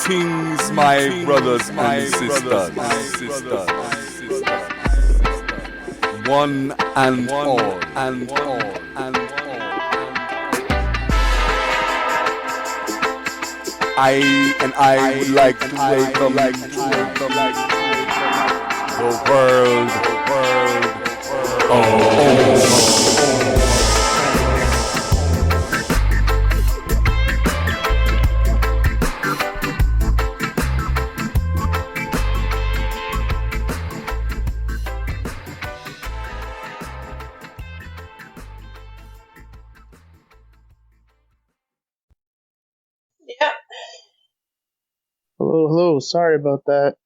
Greetings, my brothers and sisters. One and all. I would like to welcome the world of Yeah. Hello, sorry about that.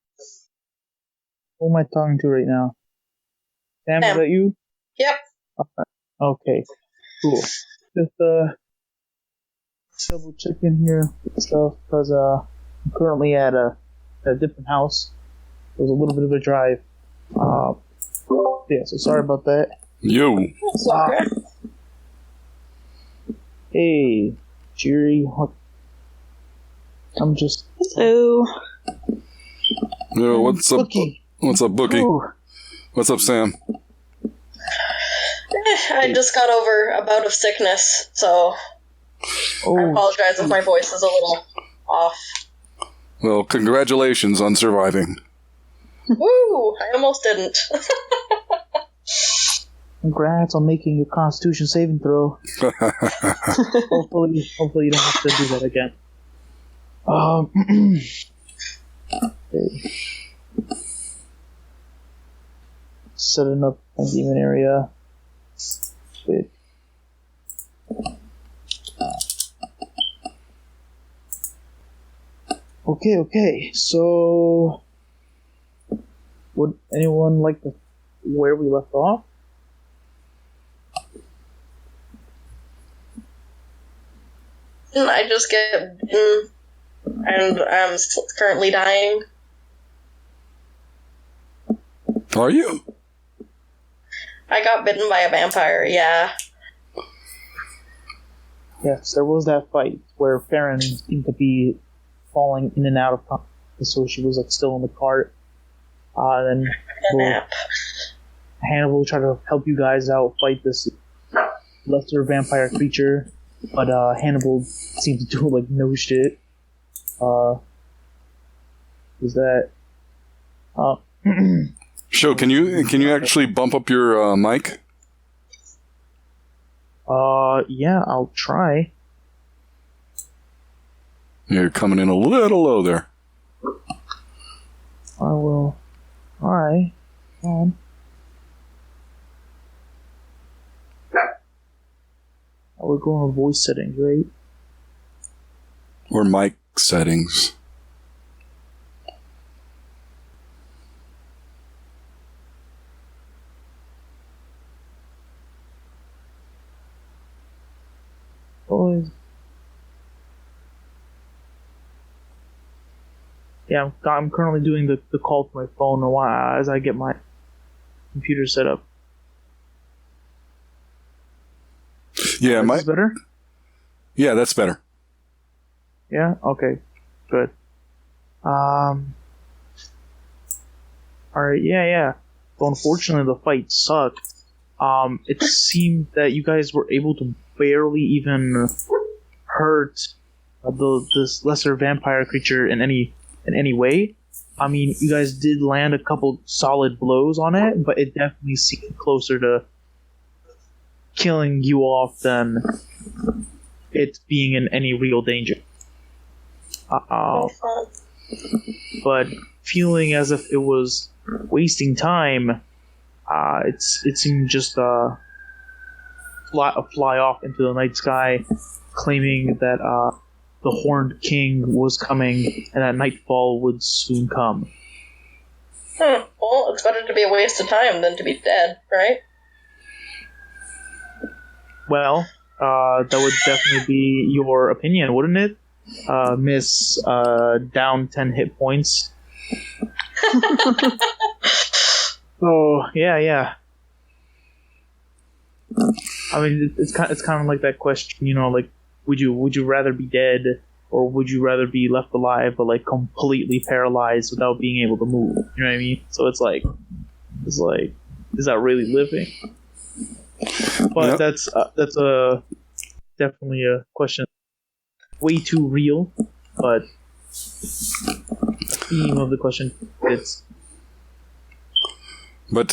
Who am I talking to right now? Sam, is that you? Yep. Okay, cool. Just double checking here stuff, because I'm currently at a different house. It was a little bit of a drive. Yeah, so sorry about that. you. Hey, Jerry. I'm just... Hello. Yo, what's up? Bookie. What's up, Bookie? Ooh. What's up, Sam? I just got over a bout of sickness, so I apologize if my voice is a little off. Well, congratulations on surviving. Woo! I almost didn't. Congrats on making your Constitution saving throw. Hopefully you don't have to do that again. Okay. Setting up a demon area. Wait. Okay. So, would anyone like to where we left off? Didn't I just get bitten and I'm currently dying? Are you? I got bitten by a vampire, yeah. Yes, there was that fight where Farron seemed to be falling in and out of consciousness, so she was like still in the cart. Then Hannibal tried to help you guys out fight this lesser vampire creature, but Hannibal seemed to do like no shit. Is that? Sho, can you actually bump up your mic? Yeah, I'll try. You're coming in a little low there. I will. Alright. We're going with voice settings, right? Or mic settings. Yeah, I'm currently doing the call to my phone as I get my computer set up. Yeah, Is this better? Yeah, that's better. Yeah? Okay. Good. Alright, yeah. But unfortunately, the fight sucked. It seemed that you guys were able to barely even hurt this lesser vampire creature in any way. I mean, you guys did land a couple solid blows on it, but it definitely seemed closer to killing you off than it being in any real danger. But feeling as if it was wasting time, it seemed just fly off into the night sky, claiming that the Horned King was coming and that nightfall would soon come. Well, it's better to be a waste of time than to be dead, right? Well, that would definitely be your opinion, wouldn't it? Miss down 10 hit points. Oh, yeah. I mean, it's kind of like that question, like, would you rather be dead or would you rather be left alive but like completely paralyzed without being able to move? You know what I mean? So it's like, is that really living? But Yep. that's a definitely a question, way too real. But the theme of the question fits. But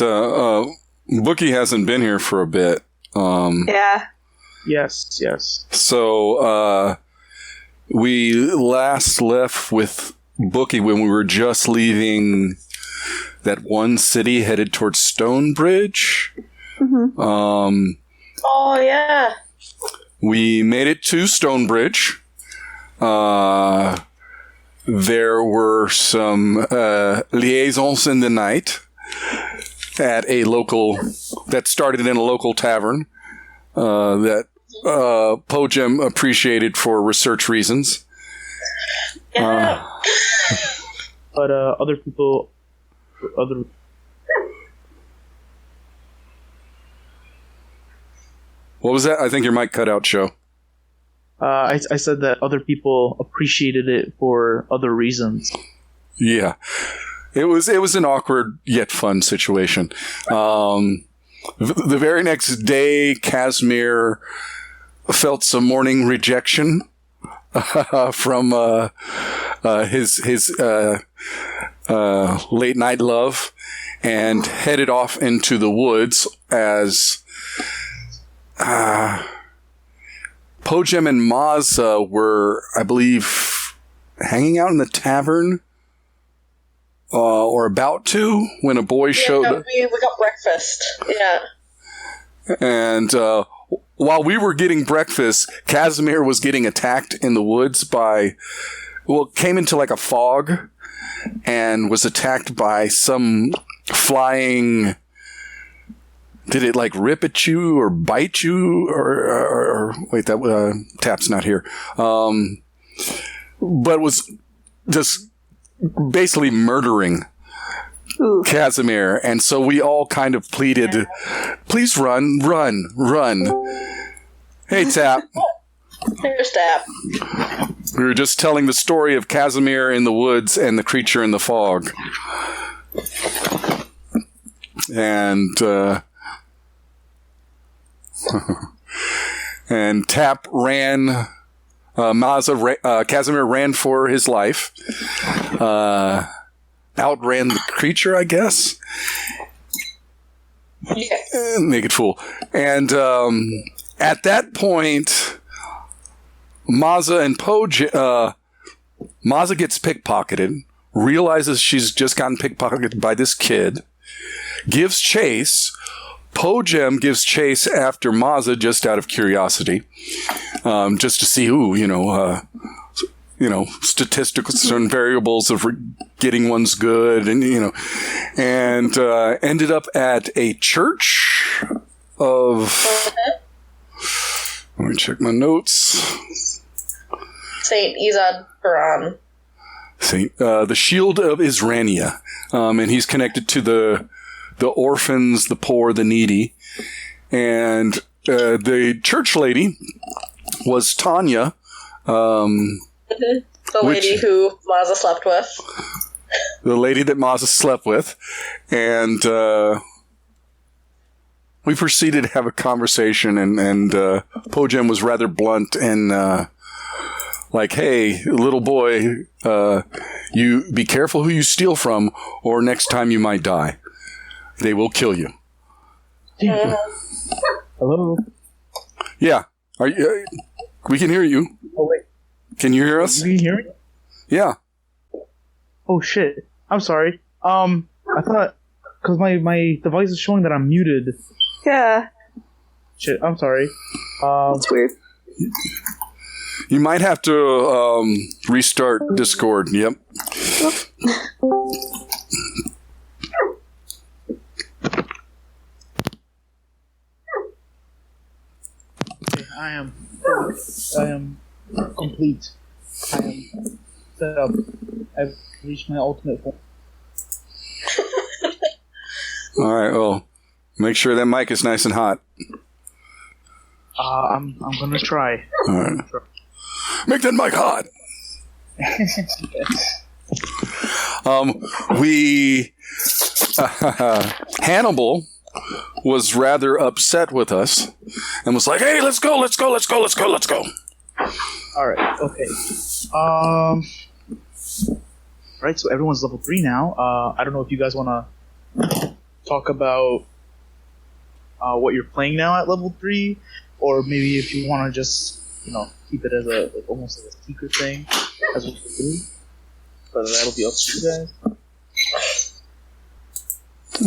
Bookie hasn't been here for a bit. Yeah. Yes. So we last left with Bookie when we were just leaving that one city headed towards Stonebridge. Mm-hmm. Oh yeah. We made it to Stonebridge. There were some liaisons in the night at a local that started in a local tavern that Po-jem appreciated for research reasons. Yeah. But other people, What was that? I think your mic cut out, Show. I said that other people appreciated it for other reasons. Yeah. It was an awkward yet fun situation. The very next day, Casimir felt some morning rejection from his late night love, and headed off into the woods as Po-jem and Maza were, I believe, hanging out in the tavern. Or about to, when a boy showed up. We got breakfast. Yeah. And while we were getting breakfast, Casimir was getting attacked in the woods came into like a fog and was attacked by some flying. Did it like rip at you or bite you? Or wait, that Tap's not here. But was just basically murdering Casimir, and so we all kind of pleaded, please run. Hey, Tap. Here's Tap. We were just telling the story of Casimir in the woods and the creature in the fog. And and Tap ran. Casimir ran for his life. Outran the creature, I guess. Yeah. Naked fool. And at that point, Maza and Maza gets pickpocketed, realizes she's just gotten pickpocketed by this kid, gives chase. Po-jem gives chase after Maza just out of curiosity, just to see statistics and variables of getting one's good, and ended up at a church of. Let me check my notes. Saint Izad Quran. The Shield of Isrania, and he's connected to the orphans, the poor, the needy, and the church lady was Tanya. The lady who Maza slept with. The lady that Maza slept with. And we proceeded to have a conversation, and Po-jem was rather blunt and like, hey, little boy, you be careful who you steal from, or next time you might die. They will kill you. Hello? Yeah. Are you, we can hear you. Oh, wait. Can you hear us? Can you hear me? Yeah. Oh, shit. I'm sorry. I thought... Because my device is showing that I'm muted. Yeah. Shit, I'm sorry. That's weird. You might have to restart Discord. Yep. Okay, I am complete. I am set up. I've reached my ultimate form. All right. Well, make sure that mic is nice and hot. I'm gonna try. All right. Make that mic hot. We Hannibal was rather upset with us and was like, "Hey, let's go. All right. Okay. Right. So everyone's level 3 now. I don't know if you guys want to talk about what you're playing now at level 3, or maybe if you want to just keep it as almost like a secret thing as we do. But that'll be up to you guys.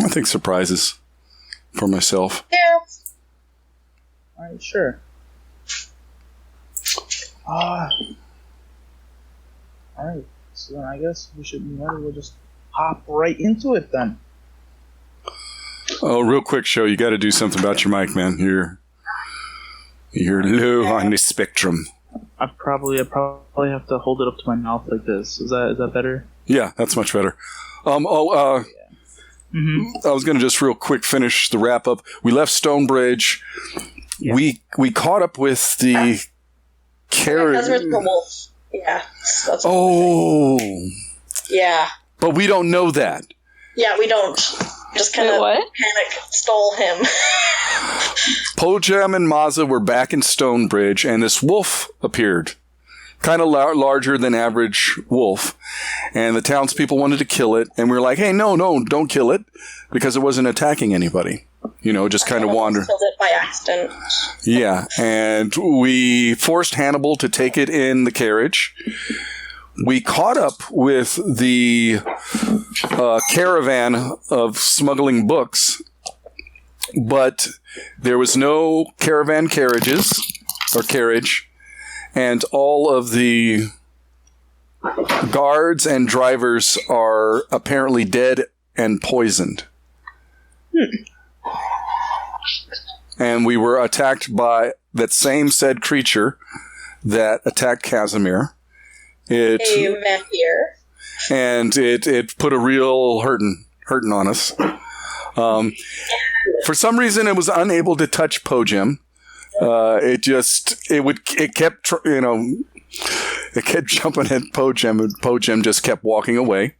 I think surprises for myself. Yeah. All right. Sure. All right. So then I guess we might as well just hop right into it then. Oh, real quick, show. You got to do something about your mic, man. You're low on the spectrum. I probably have to hold it up to my mouth like this. Is that better? Yeah, that's much better. I was going to just real quick finish the wrap up. We left Stonebridge. Yeah. We caught up with the carrot. Casimir's the wolf. Yeah. That's yeah. But we don't know that. Yeah, we don't. Just kind of panic stole him. Po-jem and Mazza were back in Stonebridge, and this wolf appeared. Kind of larger than average wolf. And the townspeople wanted to kill it, and we were like, hey, no, don't kill it, because it wasn't attacking anybody. Just kind of wander. Killed it by accident. Yeah, and we forced Hannibal to take it in the carriage. We caught up with the caravan of smuggling books, but there was no caravan carriage, and all of the guards and drivers are apparently dead and poisoned. And we were attacked by that same said creature that attacked Casimir. A vampire. And it put a real hurting on us. For some reason, it was unable to touch Po-jem. It kept jumping at Po-jem, and Po-jem just kept walking away.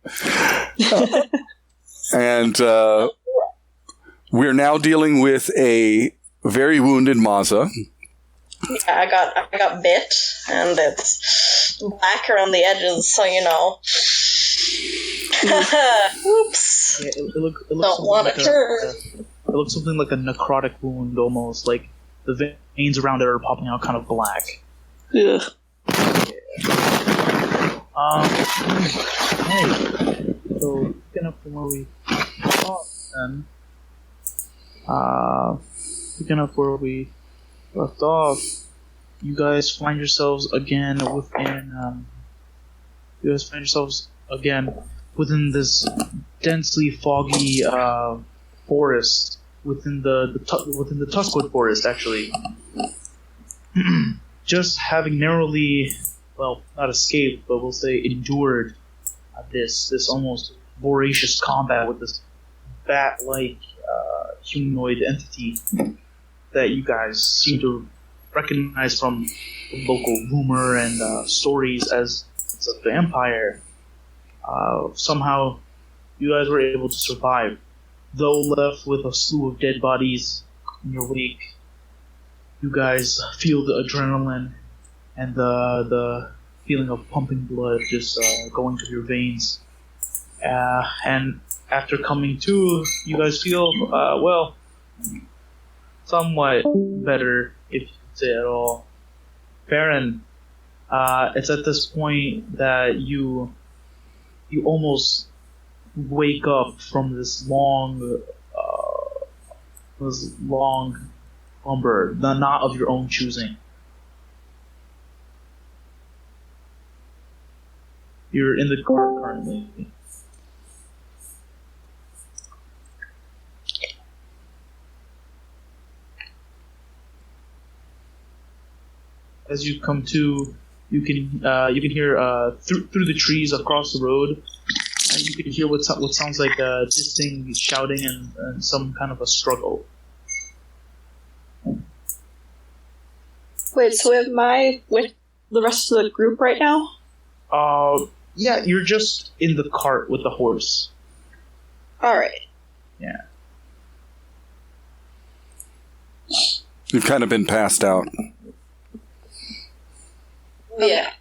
And we're now dealing with a very wounded Mazza. Yeah, I got bit, and it's black around the edges, so Oops. Yeah, it looks Don't want to turn. It looks something like a necrotic wound, almost like the veins around it are popping out kind of black. Ugh. Hey. So picking up from where we left off, you guys find yourselves again within this densely foggy forest within the Tuskwood Forest, actually. Just having narrowly, well, not escaped, but we'll say endured this almost voracious combat with this bat-like humanoid entity that you guys seem to recognize from local rumor and stories as it's a vampire. Somehow, you guys were able to survive, though left with a slew of dead bodies in your wake. You guys feel the adrenaline and the feeling of pumping blood just going through your veins. And after coming to, you guys feel, somewhat better, if you could say at all. Farron, it's at this point that you almost wake up from this long slumber, not of your own choosing. You're in the car currently. As you come to, you can hear through the trees across the road, and you can hear what sounds like distinct shouting and some kind of a struggle. Wait, so am I with the rest of the group right now? Yeah, you're just in the cart with the horse. Alright. Yeah. You've kind of been passed out. Yeah.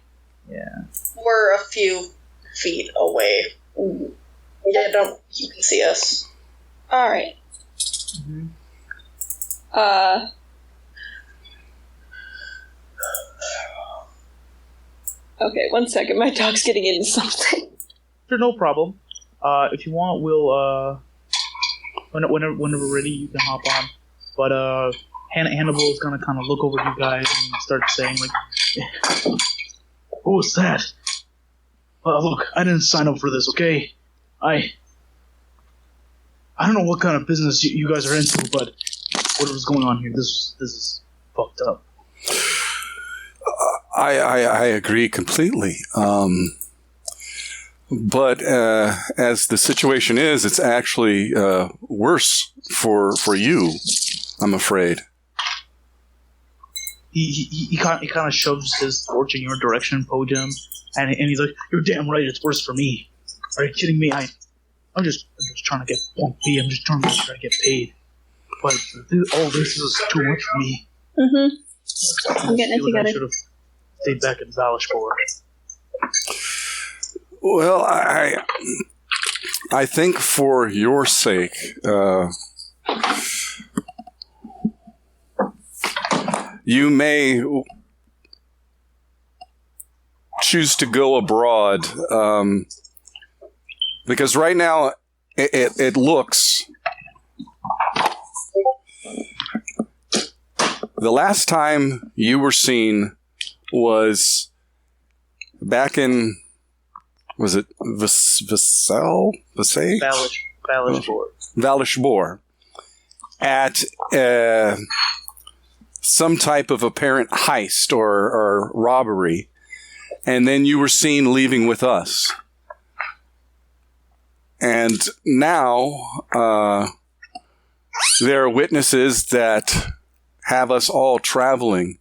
Yeah. We're a few feet away. Yeah, you can see us. Alright. Mm-hmm. Okay, 1 second. My dog's getting into something. Sure, no problem. If you want, we'll, whenever we're ready, you can hop on. But, Hannibal is gonna kind of look over you guys and start saying, like, what was that? Look, I didn't sign up for this, okay? I don't know what kind of business you guys are into, but whatever's going on here, this is fucked up. I agree completely. But as the situation is, it's actually worse for you, I'm afraid. He kind of shoves his torch in your direction, Po-jem, and he's like, "You're damn right, it's worse for me. Are you kidding me? I'm just trying to get 1p. I'm just trying to make sure I get paid. But all this is too much for me. Mm-hmm. I'm getting it together. I should have stayed back in Valishbor." Well, I think for your sake, you may choose to go abroad, because right now it looks... The last time you were seen was back in... Was it Valishbor? Valishbor. At some type of apparent heist or robbery. And then you were seen leaving with us. And now there are witnesses that have us all traveling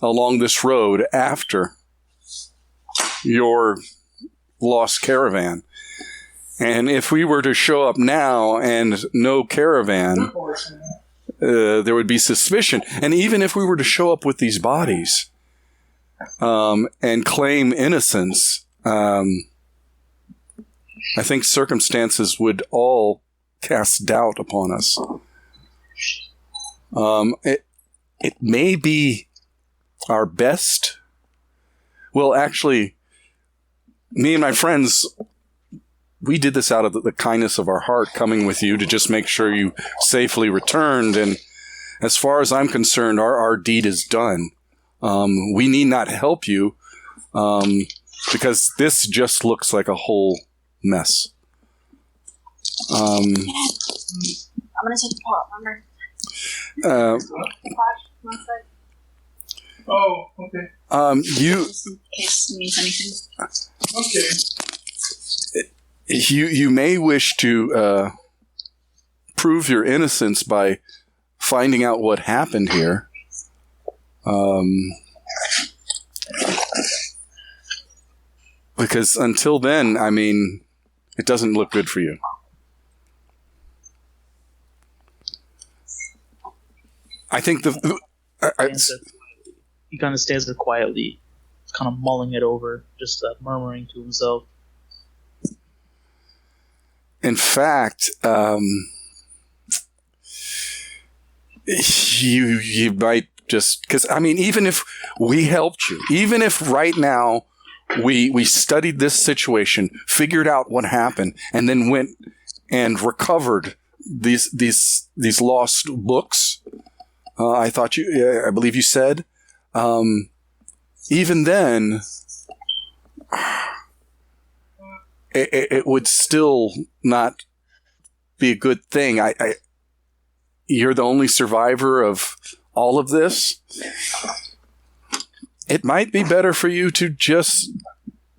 along this road after your lost caravan. And if we were to show up now and no caravan, there would be suspicion. And even if we were to show up with these bodies and claim innocence, I think circumstances would all cast doubt upon us. It may be our best. Well, actually, me and my friends, we did this out of the kindness of our heart, coming with you to just make sure you safely returned. And as far as I'm concerned, our deed is done. We need not help you because this just looks like a whole mess. I'm gonna take the pot, remember? Oh, okay. You. In case it means anything. Okay. You may wish to prove your innocence by finding out what happened here. Because until then, I mean, it doesn't look good for you. I think he kind of stands there quietly, kind of mulling it over, just murmuring to himself. In fact, you might just, because I mean, even if we helped you, even if right now we studied this situation, figured out what happened, and then went and recovered these lost books. I believe you said. Even then, it would still not be a good thing. You're the only survivor of all of this. It might be better for you to just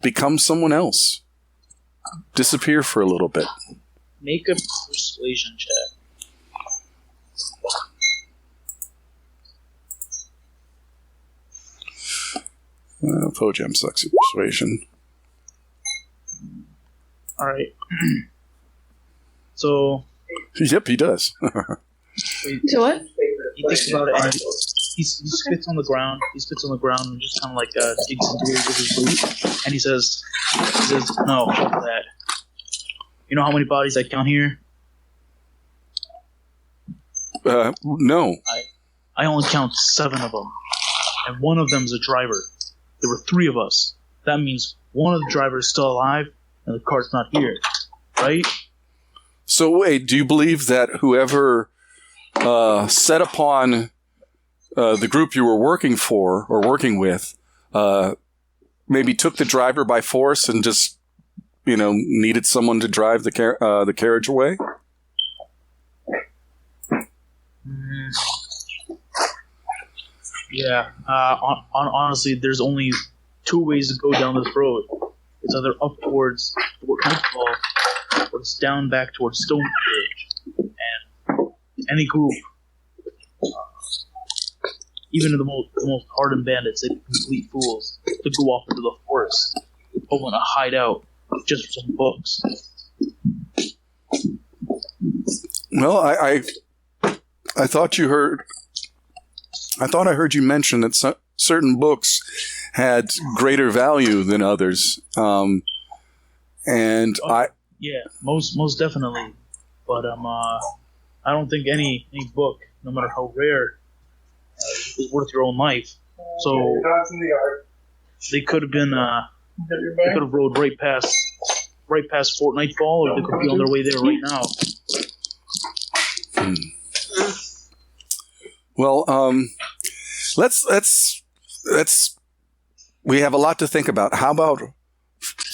become someone else. Disappear for a little bit. Make a persuasion check. Po-jem sucks at persuasion. All right. So. Yep, he does. To what? He thinks about it and he spits on the ground. He spits on the ground and just kind of like digs into it with his boot. And he says, "No, fuck that. You know how many bodies I count here? No. I only count 7 of them, and one of them is a driver. There were 3 of us. That means one of the drivers is still alive, and the cart's not here, right?" So wait, do you believe that whoever set upon the group you were working for or working with maybe took the driver by force and just, needed someone to drive the carriage away? Yeah. Honestly, there's only 2 ways to go down this road. It's either up towards Fort Nightfall, or it's down back towards Stonebridge. And any group, even the most hardened bandits, they're complete fools to go off into the forest, hoping to hide out just for some books. Well, I thought you heard. I thought I heard you mention that certain books had greater value than others, Yeah, most definitely. But I don't think any book, no matter how rare, is worth your own life. So they could have been they could have rode right past Fort Nightfall, or they could be on their way there right now. Well, let's. We have a lot to think about. How about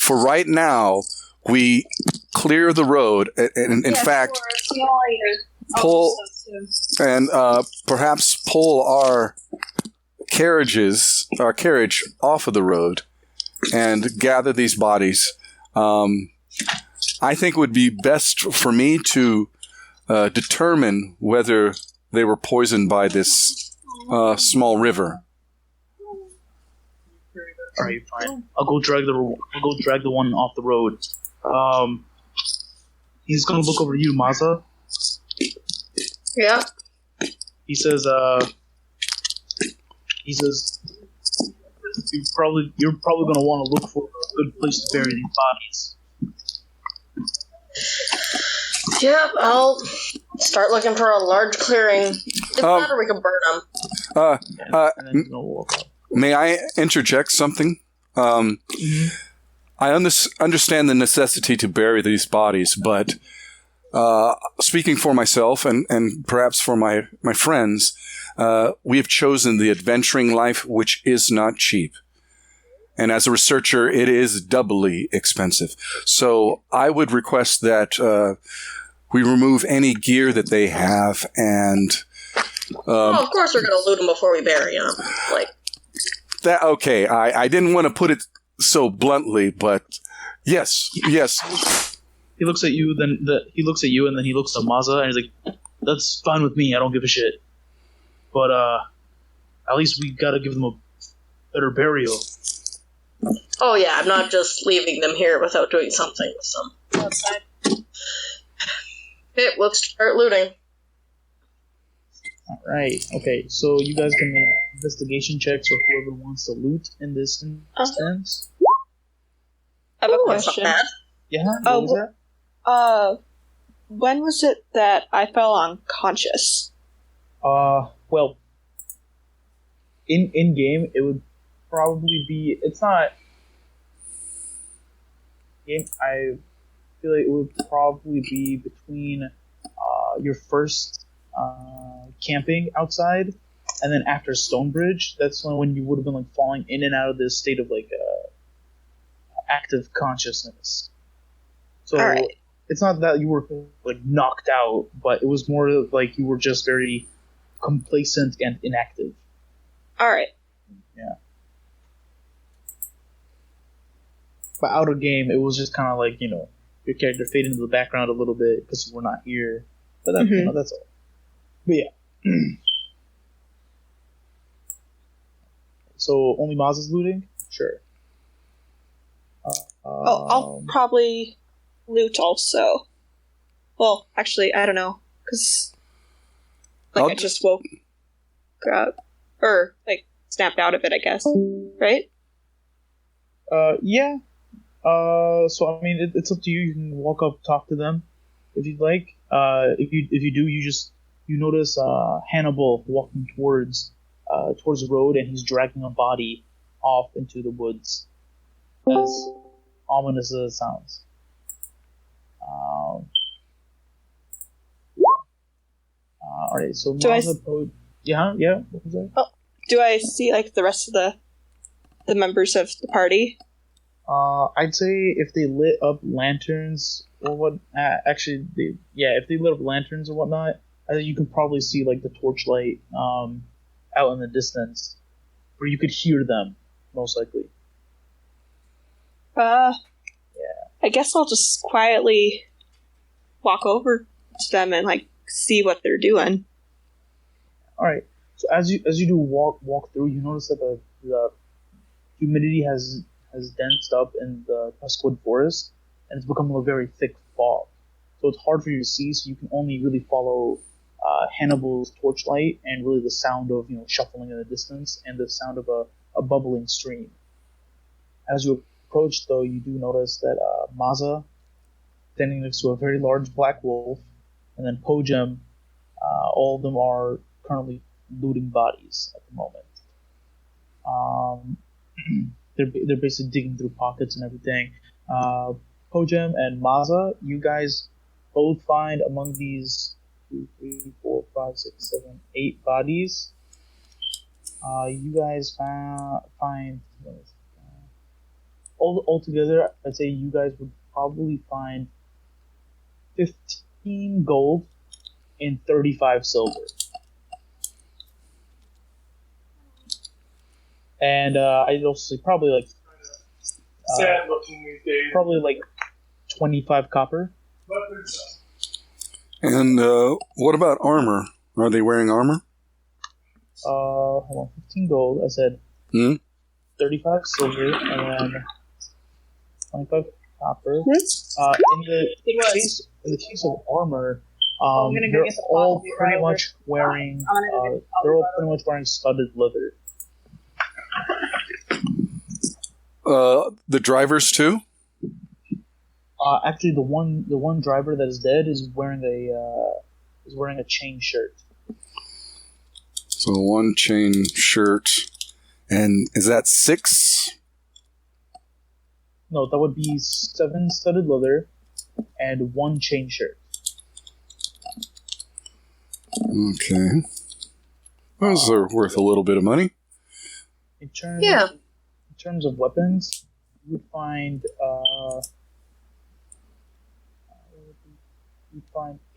for right now, we clear the road, and in fact, pull and perhaps pull our carriage off of the road and gather these bodies. I think it would be best for me to determine whether they were poisoned by this small river. All right, fine. I'll go drag the one off the road. He's gonna look over to you, Maza. Yeah. He says, you're probably gonna want to look for a good place to bury these bodies. Yep, I'll start looking for a large clearing. If not, or we can burn them. And then he's gonna walk up. May I interject something? I understand the necessity to bury these bodies, but speaking for myself and perhaps for my friends, we have chosen the adventuring life, which is not cheap. And as a researcher, it is doubly expensive. So I would request that we remove any gear that they have and... of course we're going to loot them before we bury them. Okay, I didn't want to put it so bluntly, but yes. He looks at you, and then he looks at Maza, and he's like, "That's fine with me. I don't give a shit." But at least we gotta give them a better burial. Oh yeah, I'm not just leaving them here without doing something with them. Outside. Okay, let's start looting. Alright, okay, so you guys can make investigation checks for whoever wants to loot in this instance. I have a That's not question. bad. Yeah, what was that? When was it that I fell unconscious? Well, in game, it would probably be, it's not, I feel like it would probably be between, your first, camping outside, and then after Stonebridge, that's when you would have been like falling in and out of this state of like active consciousness. So Right. It's not that you were like knocked out, but it was more like you were just very complacent and inactive. Alright. Yeah. But out of game, it was just kind of like, your character faded into the background a little bit because you were not here. But that, that's all. But yeah. So only Maz is looting? Sure. I'll probably loot also. Well, actually, I don't know, because I just woke up, or snapped out of it, I guess. Right? Yeah. So I mean, it's up to you. You can walk up, talk to them, if you'd like. If you do, you notice Hannibal walking towards the road, and he's dragging a body off into the woods. As ominous as it sounds. Alright, so yeah, what was that? Oh, do I see like the rest of the members of the party? I'd say if they lit up lanterns or what, if they lit up lanterns or whatnot, I think you could probably see like the torchlight out in the distance, where you could hear them most likely. Yeah. I guess I'll just quietly walk over to them and like see what they're doing. All right. So as you do walk through, you notice that the humidity has densed up in the Tuskwood Forest, and it's become a very thick fog. So it's hard for you to see. So you can only really follow Hannibal's torchlight and really the sound of shuffling in the distance and the sound of a bubbling stream. As you approach, though, you do notice that Maza, standing next to a very large black wolf, and then Po-jem, all of them are currently looting bodies at the moment. They're basically digging through pockets and everything. Po-jem and Maza, you guys both find among these 2, 3, 4, 5, 6, 7, 8 bodies. You guys find altogether, I'd say you guys would probably find 15 gold and 35 silver. And I'd also say probably like sad looking these days. Probably like 25 copper. And what about armor? Are they wearing armor? Hold on, 15 gold. I said 35 silver, and then 25 copper. In the case of armor, they're all pretty much wearing studded leather. The drivers too? Actually, the one driver that is dead is wearing a chain shirt. So one chain shirt, and is that 6? No, that would be 7 studded leather and 1 chain shirt. Okay, those are worth a little bit of money. In terms of weapons, you would find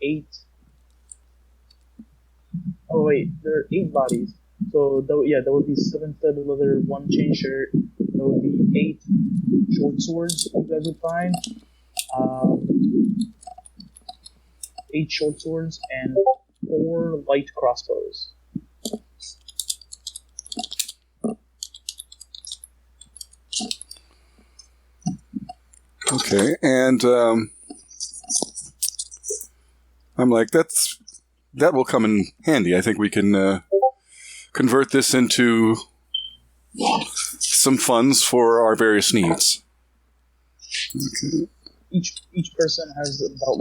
8. Oh wait, there are 8 bodies. So that would be 7 studded leather, 1 chain shirt. That would be 8 short swords you guys would find. 8 short swords and 4 light crossbows. Okay, and I'm like, that will come in handy. I think we can convert this into some funds for our various needs. Okay. Each person has about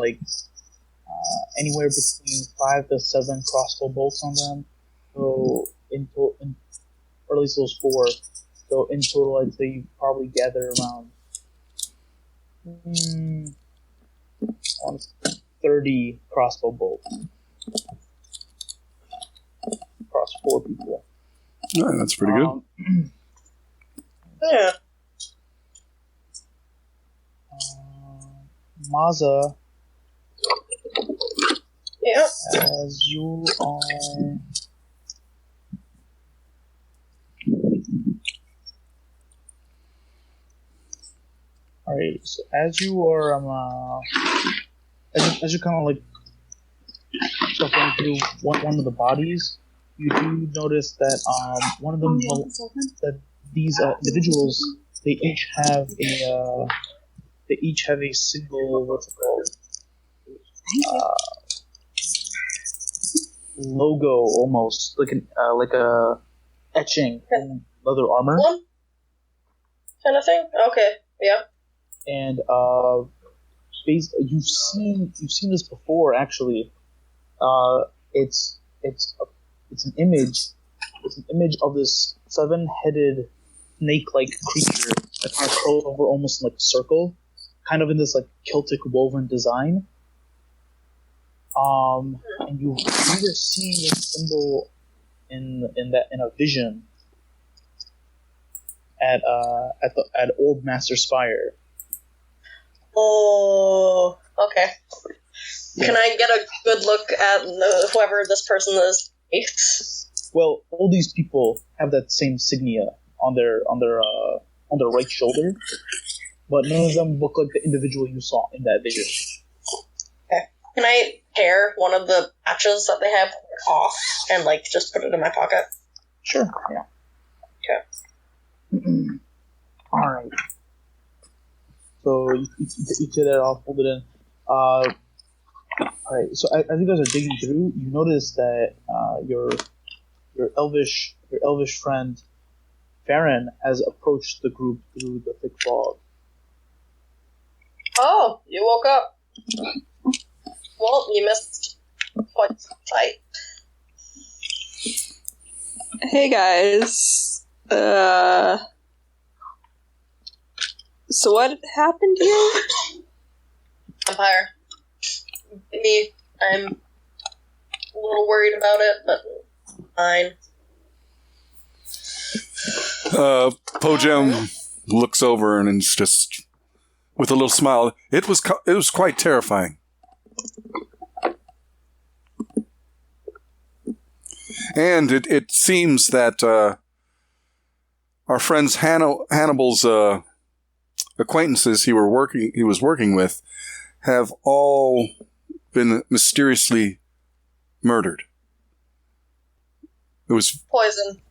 anywhere between 5 to 7 crossbow bolts on them. So or at least those 4. So in total, I'd say you probably gather around 30 crossbow bolts across 4 people. Yeah, that's pretty good. Yeah. Maza, Yeah. as you are... Alright, so as you are, as you kind of like shuffling through one of the bodies, you do notice that one of them, that these individuals, they each have They each have a single, what's it called? Logo, almost like a etching in leather armor. One kind of thing. Okay. Yeah. And you've seen this before, actually. It's an image. It's an image of this 7-headed snake-like creature that kind of curls over almost in like a circle, kind of in this like Celtic woven design. And you remember seeing this symbol in a vision at Orb Master Spire. Oh, okay. Yeah. Can I get a good look at whoever this person is? Well, all these people have that same insignia on their right shoulder, but none of them look like the individual you saw in that vision. Okay. Can I tear one of the patches that they have off and like just put it in my pocket? Sure. Yeah. Okay. All right. So you tear that off, hold it in. All right. So as you guys are digging through, you notice that your elvish friend Farron has approached the group through the thick fog. Oh, you woke up. Well, you missed quite some sight. Hey guys. So what happened here? Vampire. Me, I'm a little worried about it, but fine. Po-jem looks over and is just with a little smile. It was quite terrifying. And it seems that our friends Hannibal's acquaintances he was working with have all been mysteriously murdered. It was poison.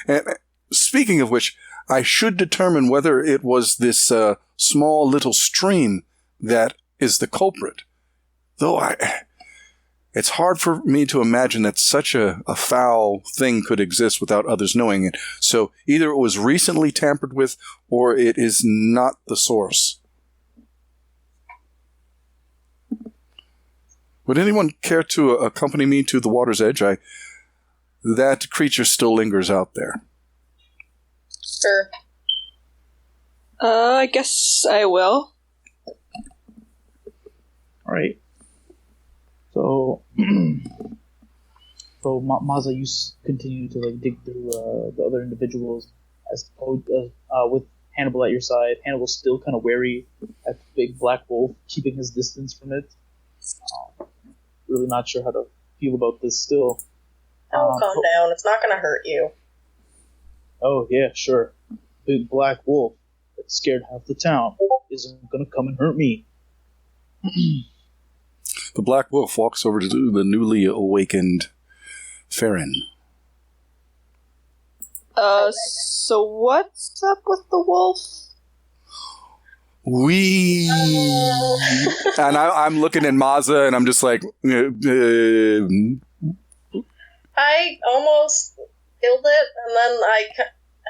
And speaking of which, I should determine whether it was this small little stream that is the culprit. Though it's hard for me to imagine that such a foul thing could exist without others knowing it. So either it was recently tampered with, or it is not the source. Would anyone care to accompany me to the water's edge? That creature still lingers out there. Sure. I guess I will. All right. So, Maza, you continue to like dig through the other individuals with Hannibal at your side. Hannibal's still kind of wary at the big black wolf, keeping his distance from it. Really not sure how to feel about this still. Oh, calm down. It's not going to hurt you. Oh, yeah, sure. Big black wolf that scared half the town isn't going to come and hurt me. The black wolf walks over to the newly awakened Farron. So what's up with the wolf? And I'm looking at Maza, and I'm just like, I almost killed it, and then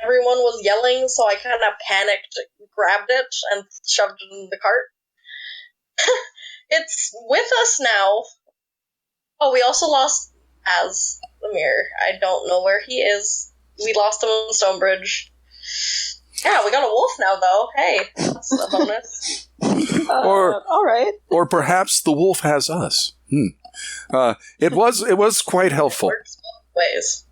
everyone was yelling, so I kind of panicked, grabbed it, and shoved it in the cart. It's with us now. Oh, we also lost Asperger. I don't know where he is. We lost him in Stonebridge. Yeah, we got a wolf now, though. Hey, that's a bonus. All right. Or perhaps the wolf has us. It was quite helpful. Works both ways.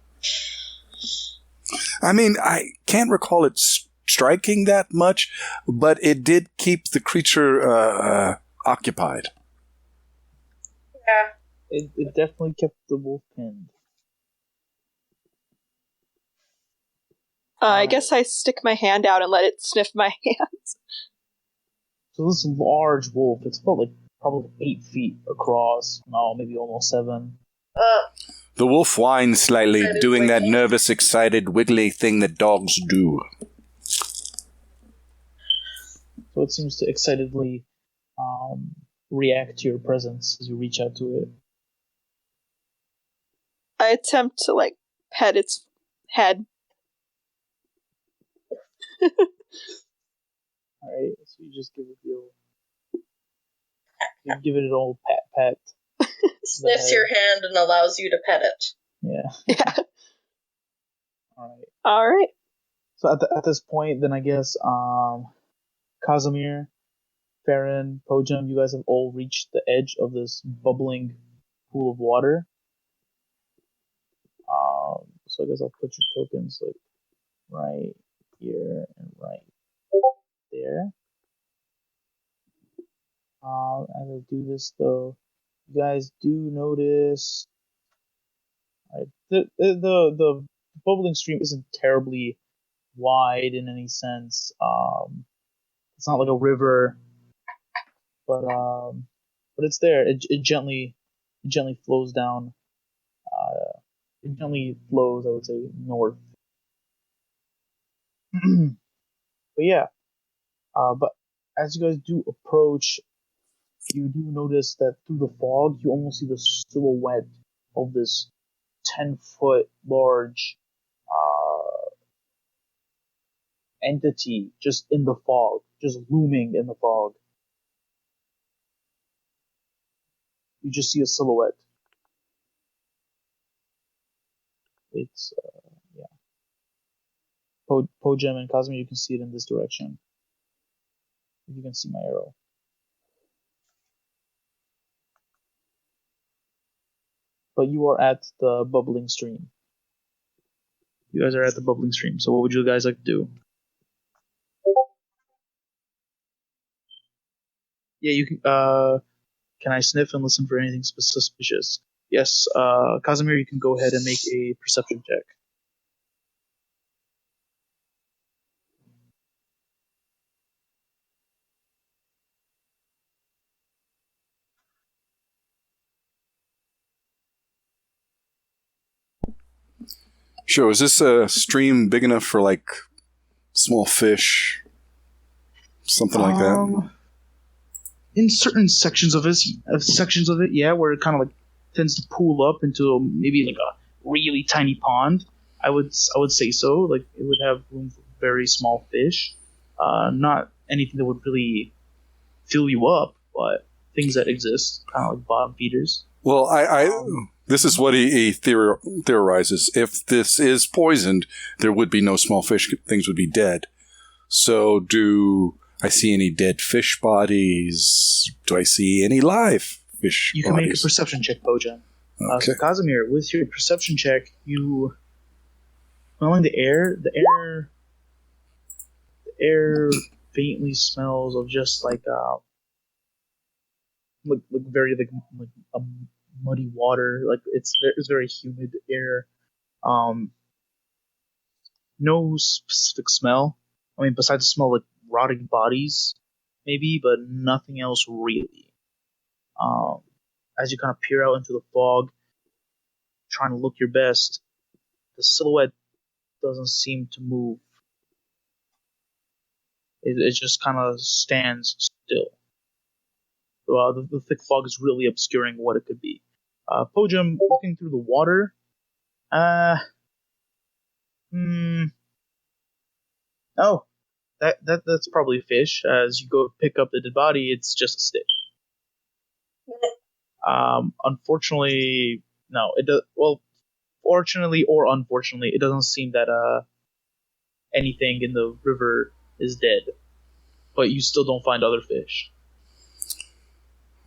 I mean, I can't recall it striking that much, but it did keep the creature occupied. Yeah. It definitely kept the wolf pinned. I guess I stick my hand out and let it sniff my hands. So this large wolf, it's about like probably 8 feet across. No, maybe almost 7. The wolf whines slightly, doing that nervous, excited, wiggly thing that dogs do. So it seems to excitedly react to your presence as you reach out to it. I attempt to pet its head. Alright, so you just give it you give it an old pat. Sniffs your hand and allows you to pet it. Yeah. Yeah. All right. Alright. So at this point, then I guess Casimir, Farron, Po-jem, you guys have all reached the edge of this bubbling pool of water. So I guess I'll put your tokens right here and right there. As I do this, though, you guys do notice the bubbling stream isn't terribly wide in any sense. It's not like a river, but it's there. It gently flows down. It gently flows, I would say, north. But yeah, but as you guys do approach, you do notice that through the fog, you almost see the silhouette of this 10-foot large entity just in the fog, just looming in the fog. You just see a silhouette. It's, yeah. Po-jem and Casimir, you can see it in this direction. You can see my arrow. But you are at the bubbling stream. You guys are at the bubbling stream. So what would you guys like to do? Yeah, you can I sniff and listen for anything suspicious? Yes, Casimir, you can go ahead and make a perception check. Sure. Is this a stream big enough for small fish? Something like that? In certain sections of it, yeah, where it kind of tends to pool up into maybe a really tiny pond. I would say so. It would have room for very small fish. Not anything that would really fill you up, but things that exist, kind of like bottom feeders. Well, this is what he theorizes. If this is poisoned, there would be no small fish. Things would be dead. So do I see any dead fish bodies? Do I see any live fish You bodies? can make a perception check, Po-jem. Okay. So Casimir, with your perception check, you smelling the air faintly smells of just very a muddy water. It's very humid air. No specific smell. I mean, besides the smell rotting bodies, maybe, but nothing else really. As you kind of peer out into the fog, trying to look your best, the silhouette doesn't seem to move. It just kind of stands still. The thick fog is really obscuring what it could be. Po-jem, looking through the water. Oh, that's probably a fish. As you go pick up the dead body, it's just a stick. Unfortunately, no. It does. Well, fortunately or unfortunately, it doesn't seem that anything in the river is dead. But you still don't find other fish.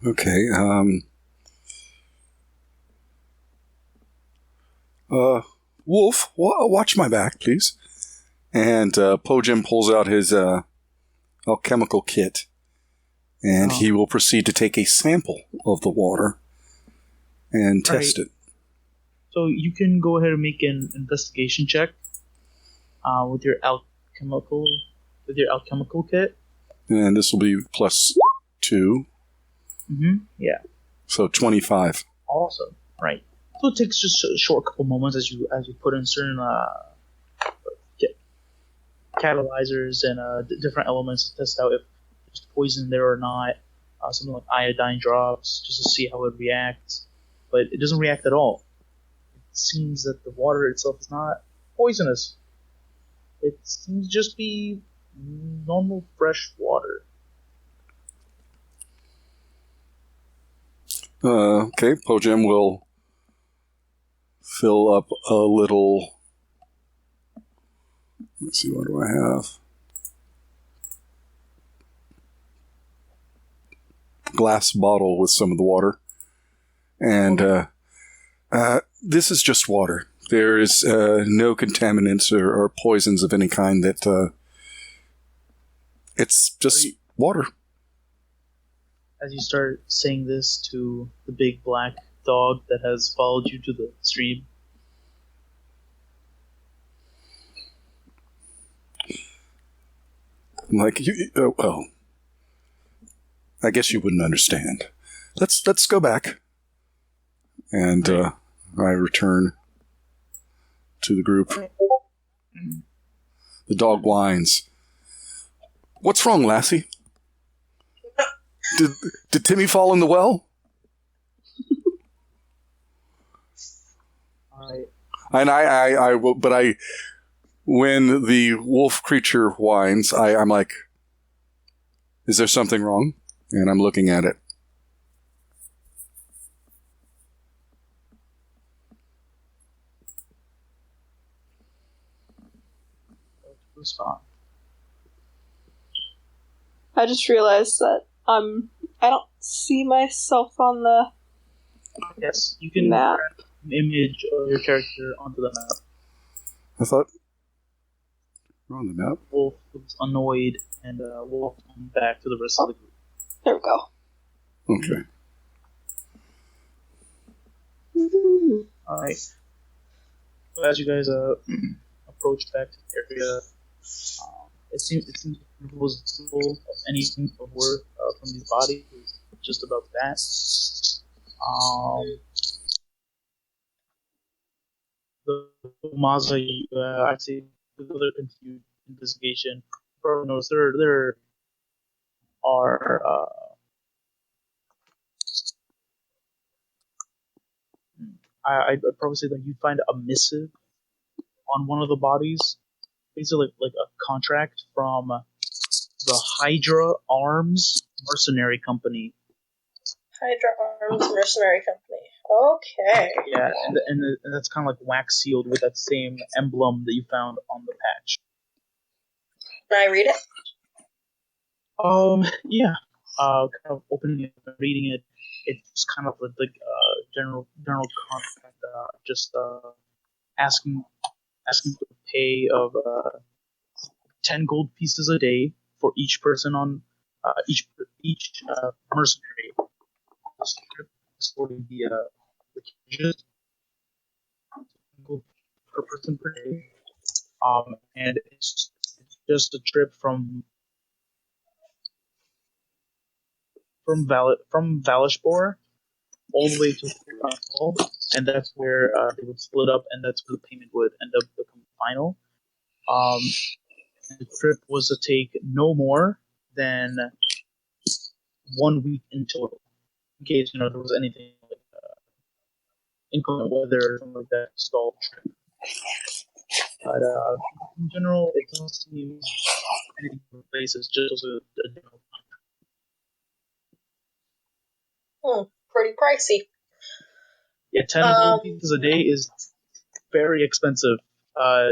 Okay. Wolf, watch my back, please. And Po-jem pulls out his alchemical kit, and he will proceed to take a sample of the water and test it. So you can go ahead and make an investigation check with your alchemical kit. And this will be +2. Mm-hmm. Yeah. So 25. Awesome. Right. So it takes just a short couple moments as you put in certain catalyzers and different elements to test out if there's poison there or not. Something like iodine drops, just to see how it reacts. But it doesn't react at all. It seems that the water itself is not poisonous. It seems to just be normal fresh water. Okay, Po-jem will fill up a little. Let's see, what do I have? Glass bottle with some of the water. And this is just water. There is no contaminants or poisons of any kind that it's just water. As you start saying this to the big black dog that has followed you to the stream, I'm like, well, I guess you wouldn't understand. Let's go back. And I return to the group. The dog whines. What's wrong, Lassie? Did Timmy fall in the well? And I will, but when the wolf creature whines, I'm like, is there something wrong? And I'm looking at it. Respond. I just realized that I don't see myself on the Yes, you can map. grab an image of your character onto the map. I thought we're on the map. Wolf looks annoyed and walks back to the rest of the group. There we go. Okay. Alright. So as you guys approach back to the area, it seems it was visible of anything of worth from these bodies. It's just about that. The Maza, I'd say, with other continued investigation, probably notice there are I'd probably say that you find a missive on one of the bodies, basically like a contract from the Hydra Arms Mercenary Company. Hydra Arms Mercenary Company. Okay. Yeah, and that's kind of like wax sealed with that same emblem that you found on the patch. Can I read it? Yeah. Kind of opening it and reading it, it's kind of like general contract. Just asking for pay of 10 gold pieces a day for each person on each mercenary. Sorting the cages, gold per person per day. And it's just a trip from Valishbor all the way to Hall, and that's where they would split up, and that's where the payment would end up becoming final. The trip was to take no more than 1 week in total, in case there was anything like inclement weather or something like that stalled trip. But in general, it doesn't seem anything in place. It's just a general. Pretty pricey. Yeah, 10 gold pieces a day is very expensive.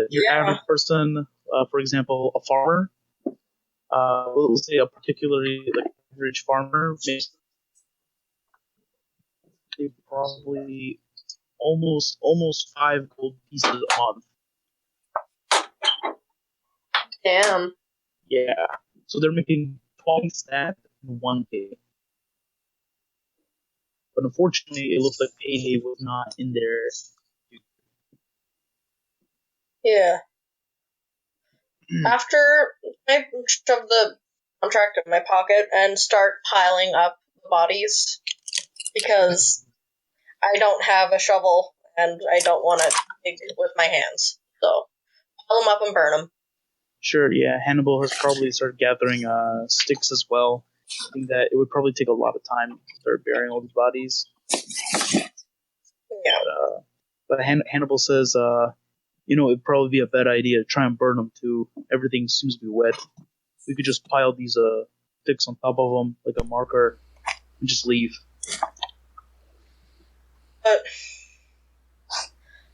Your average person, for example, a farmer, we'll say a particularly like average farmer, makes probably almost 5 gold pieces a month. Damn. Yeah, so they're making twice that in 1 day. But unfortunately, it looks like payday was not in there. Yeah. After I shove the contract in my pocket and start piling up the bodies, because I don't have a shovel and I don't want to dig with my hands. So, pile them up and burn them. Sure, yeah. Hannibal has probably started gathering sticks as well. I think that it would probably take a lot of time to start burying all these bodies. Yeah. But Hannibal says, it'd probably be a bad idea to try and burn them too. Everything seems to be wet. We could just pile these sticks on top of them like a marker and just leave. But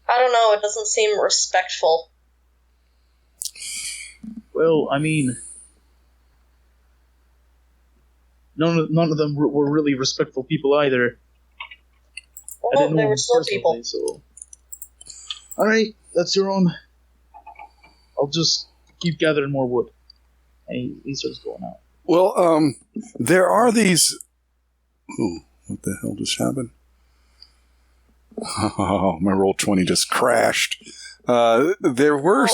I don't know. It doesn't seem respectful. Well, I mean, none of them were really respectful people either. Well, they were still people. So. All right, that's your own. I'll just keep gathering more wood. And he starts going out. Well, there are these. Ooh, what the hell just happened? Oh, my roll-20 just crashed. There were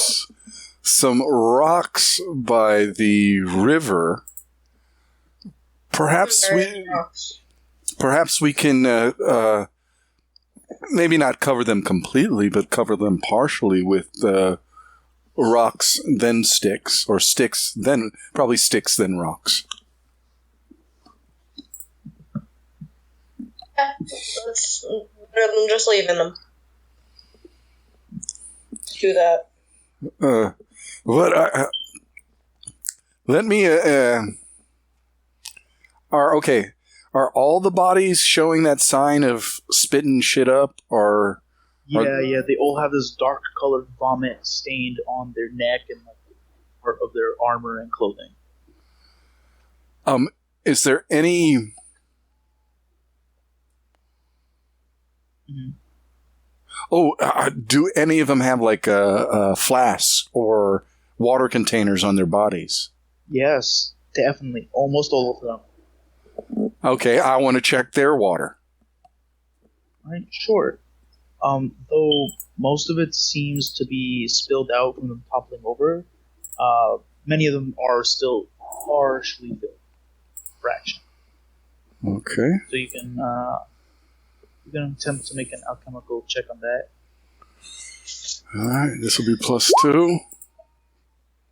some rocks by the river. Perhaps we can maybe not cover them completely, but cover them partially with rocks, then sticks, or sticks, then probably sticks, then rocks. Yeah, that's better than just leaving them. Do that. Let me. Are all the bodies showing that sign of spitting shit up, or? Yeah, they all have this dark colored vomit stained on their neck and part of their armor and clothing. Is there any? Mm-hmm. Oh, do any of them have like flasks or water containers on their bodies? Yes, definitely. Almost all of them. Okay, I want to check their water. All right, sure. Though most of it seems to be spilled out from them toppling over, many of them are still partially filled. Fraction. Okay. So you can attempt to make an alchemical check on that. All right, this will be +2.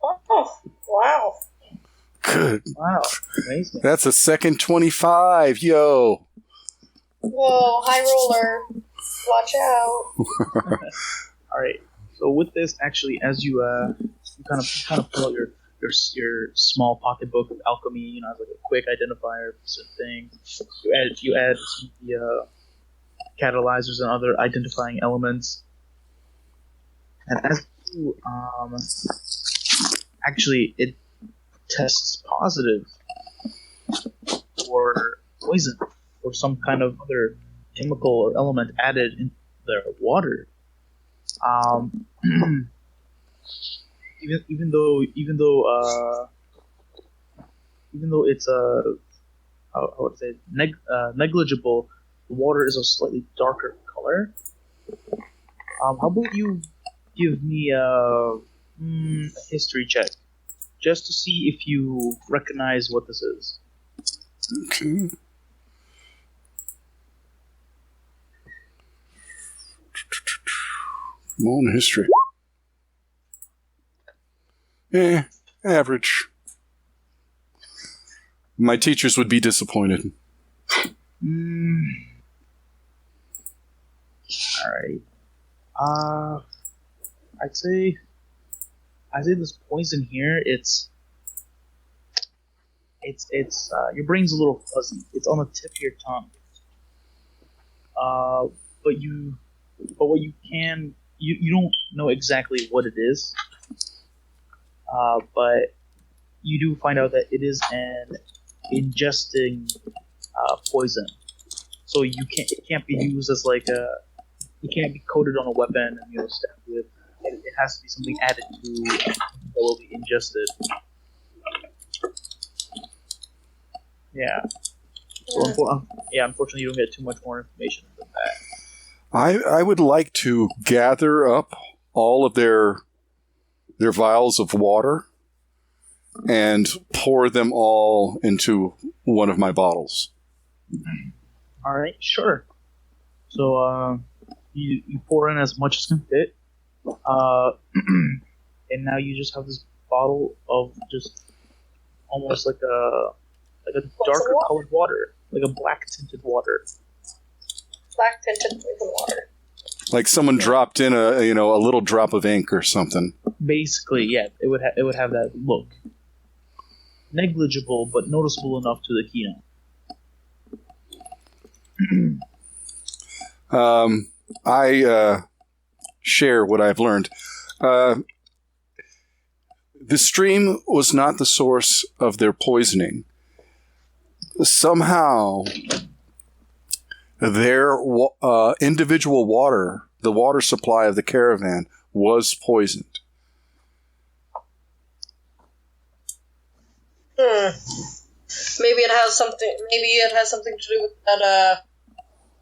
Oh, wow. Good. Wow, amazing. That's a second 25, yo. Whoa, high roller. Watch out. All right. So with this, actually, as you kind of pull out your small pocketbook of alchemy, as like a quick identifier for certain things. You add some of the catalyzers and other identifying elements, and as you actually it tests positive for poison or some kind of other chemical or element added in their water. Even though it's how would I say negligible, the water is a slightly darker color. How about you give me a history check, just to see if you recognize what this is. Okay. Come on, history. Average. My teachers would be disappointed. Alright. I'd say this poison here, it's your brain's a little fuzzy. It's on the tip of your tongue. But what you can, you don't know exactly what it is. But you do find out that it is an ingesting poison. So it can't be used as like it can't be coated on a weapon and stabbed with. It has to be something added to that will be ingested. Yeah. So unfortunately, you don't get too much more information than that. I would like to gather up all of their vials of water and pour them all into one of my bottles. All right, sure. So you pour in as much as can fit, and now you just have this bottle of just almost like a darker colored water, like a black tinted water. Black tinted poison water. Like someone dropped in a little drop of ink or something. Basically, yeah, it would have that look. Negligible, but noticeable enough to the keen eye. I share what I've learned. The stream was not the source of their poisoning. Somehow, their individual water, the water supply of the caravan, was poisoned. Maybe it has something to do with that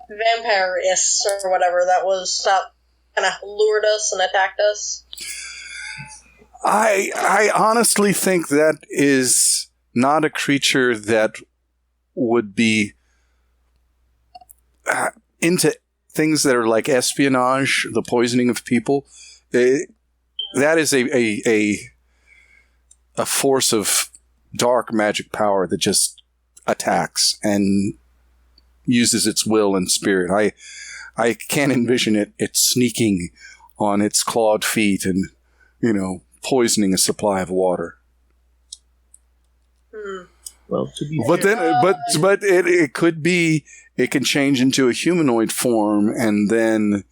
vampire-iss or whatever that kind of lured us and attacked us. I honestly think that is not a creature that would be into things that are like espionage, the poisoning of people. That is a force of dark magic power that just attacks and uses its will and spirit. I can't envision it sneaking on its clawed feet and, poisoning a supply of water. Well, to be but fair, then, but it could be, it can change into a humanoid form and then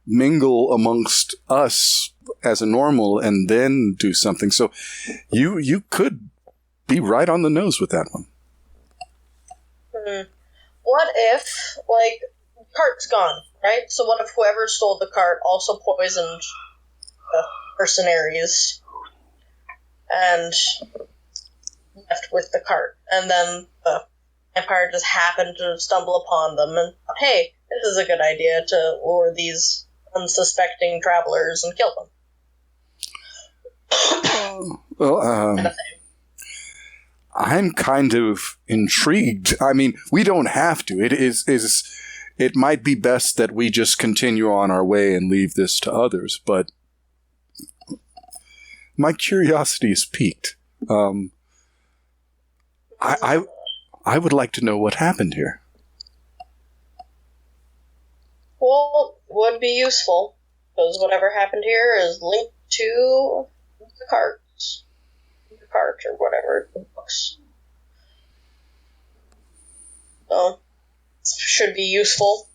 mingle amongst us as a normal and then do something. So you could be right on the nose with that one. What if, the cart's gone, right? So what if whoever stole the cart also poisoned the mercenaries and left with the cart, and then the vampire just happened to stumble upon them and thought, hey, this is a good idea to lure these unsuspecting travelers and kill them. Well, I'm kind of intrigued. I mean, we don't have to. It might be best that we just continue on our way and leave this to others, but my curiosity is piqued. I would like to know what happened here. Well, would be useful, because whatever happened here is linked to the cart or whatever, the books. So, should be useful,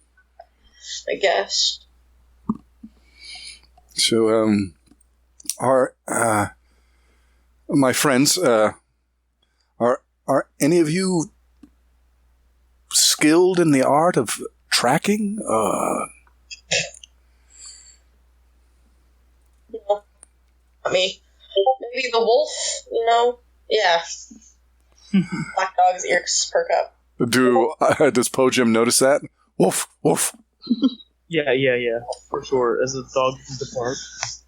I guess. So, our my friends, are any of you skilled in the art of tracking? Not me. Maybe the wolf, Yeah. Black dog's ears perk up. Does Po-jem notice that? Woof, woof. Yeah, for sure. As the dog departs.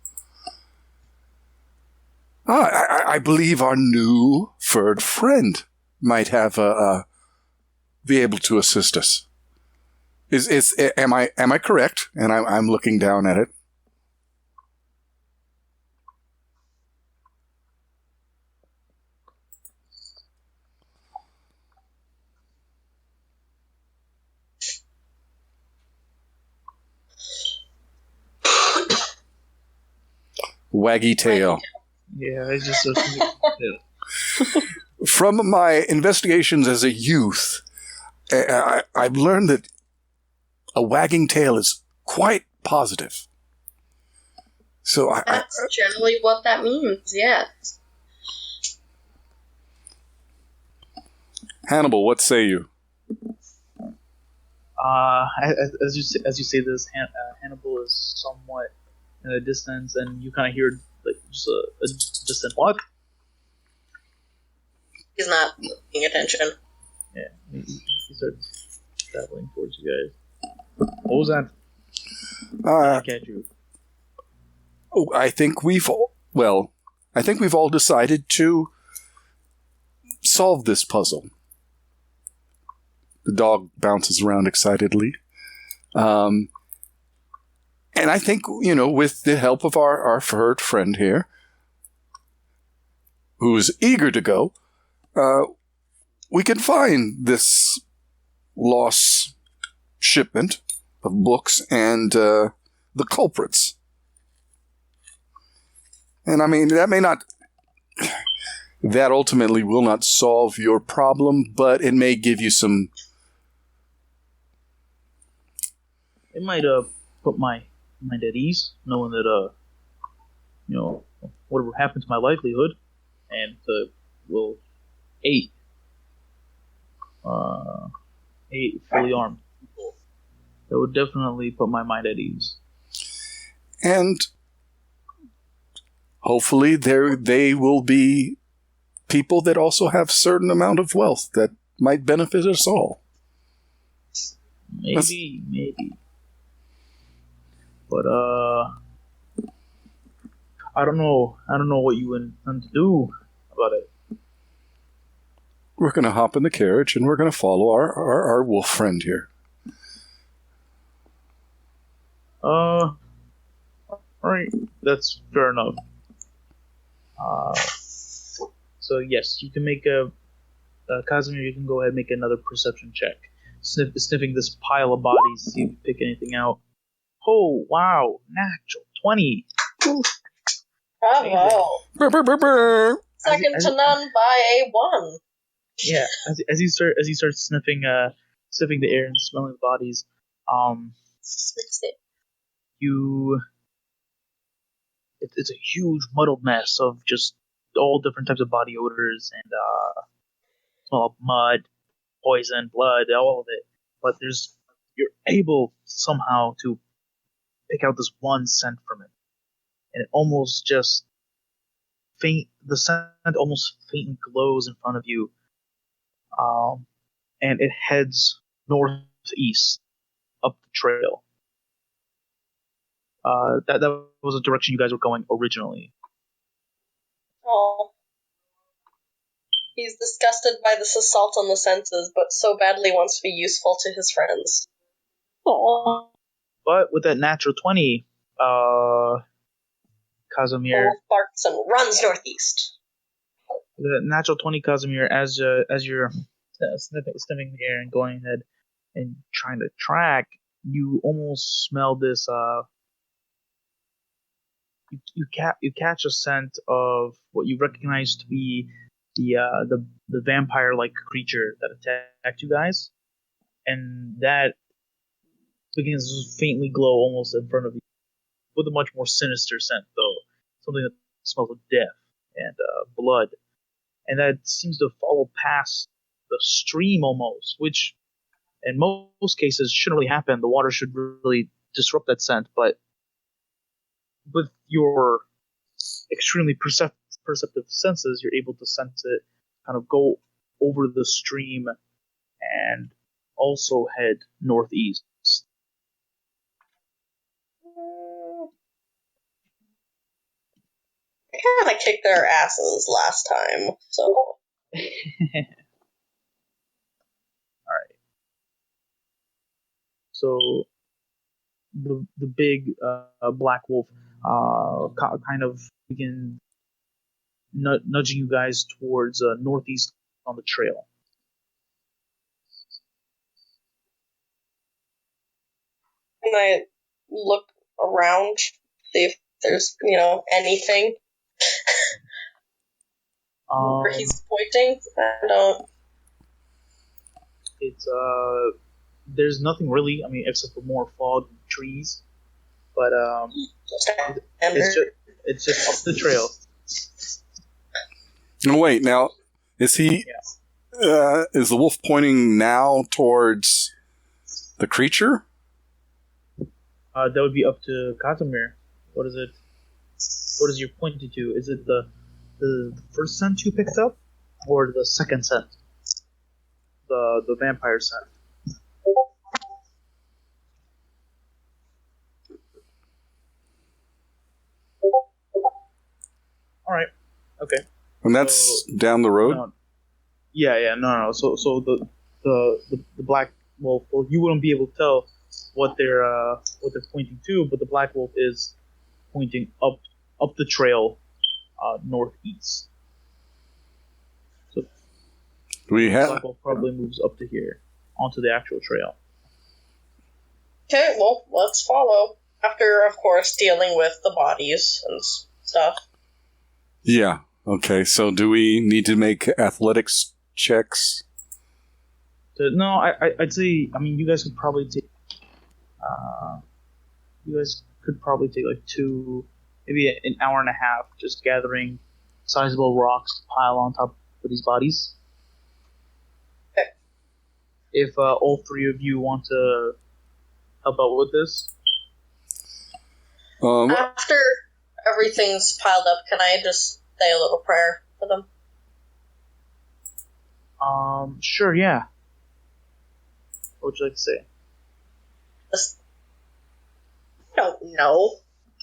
I believe our new furred friend might have be able to assist us. Am I correct? And I'm looking down at it. Waggy tail. Yeah, I just From my investigations as a youth, I've learned that a wagging tail is quite positive. So That's generally what that means, yes. Hannibal, what say you? As you say this, Hannibal is somewhat in the distance, and you kind of hear like just a distant what? He's not paying attention. Yeah, he starts traveling towards you guys. What was that? I can't you. Oh, I think we've all decided to solve this puzzle. The dog bounces around excitedly. And I think, with the help of our furred friend here, who's eager to go, we can find this lost shipment of books and the culprits. And I mean, that ultimately will not solve your problem, but it may give you some... It might put my mind at ease, knowing that, whatever happened to my livelihood, and will 8 fully armed people. That would definitely put my mind at ease. And hopefully they will be people that also have certain amount of wealth that might benefit us all. Maybe. But I don't know what you intend to do about it. We're going to hop in the carriage and we're going to follow our wolf friend here. Alright, that's fair enough. So yes, you can make Casimir, you can go ahead and make another perception check. Sniffing this pile of bodies, see if you pick anything out. Oh, wow, natural 20. Bravo. Brr, brr, brr, brr. Second to none by a 1. Yeah, as you start sniffing the air and smelling the bodies, it's a huge muddled mess of just all different types of body odors and smell of mud, poison, blood, all of it. But you're able somehow to pick out this one scent from it, and it almost just the scent almost faintly glows in front of you, and it heads northeast up the trail. That was the direction you guys were going originally. Oh. He's disgusted by this assault on the senses, but so badly wants to be useful to his friends. Oh. But with that natural 20, Casimir... Wolf barks and runs northeast. With that natural 20, Casimir, as you're sniffing the air and going ahead and trying to track, you almost smell this... You catch a scent of what you recognize to be the vampire-like creature that attacked you guys, and that begins to faintly glow almost in front of you, with a much more sinister scent, though, something that smells of death and blood, and that seems to follow past the stream almost, which in most cases shouldn't really happen. The water should really disrupt that scent, but with your extremely perceptive senses, you're able to sense it kind of go over the stream and also head northeast. I kind of kicked their asses last time, so... Alright. So, the big black wolf kind of begin nudging you guys towards northeast on the trail. Can I look around, see if there's, anything where he's pointing? I don't... It's, there's nothing really, except for more fog and trees. But, it's just up the trail. No, wait, now, is he... Yeah. Is the wolf pointing now towards the creature? That would be up to Casimir. What is it? What is your pointing to? Is it the first scent you picked up, or the second scent? The vampire scent. All right. Okay. And that's down the road. No. No. So the black wolf. Well, you wouldn't be able to tell what they're pointing to, but the black wolf is pointing up the trail, northeast. We have. Cycle probably moves up to here, onto the actual trail. Okay, well, let's follow. After, of course, dealing with the bodies and stuff. Yeah. Okay. So, do we need to make athletics checks? No, I'd say. I mean, you guys could probably take. You guys could probably take like maybe an hour and a half, just gathering sizable rocks to pile on top of these bodies. Okay. If all three of you want to help out with this. After everything's piled up, can I just say a little prayer for them? Sure, yeah. What would you like to say? Just, I don't know.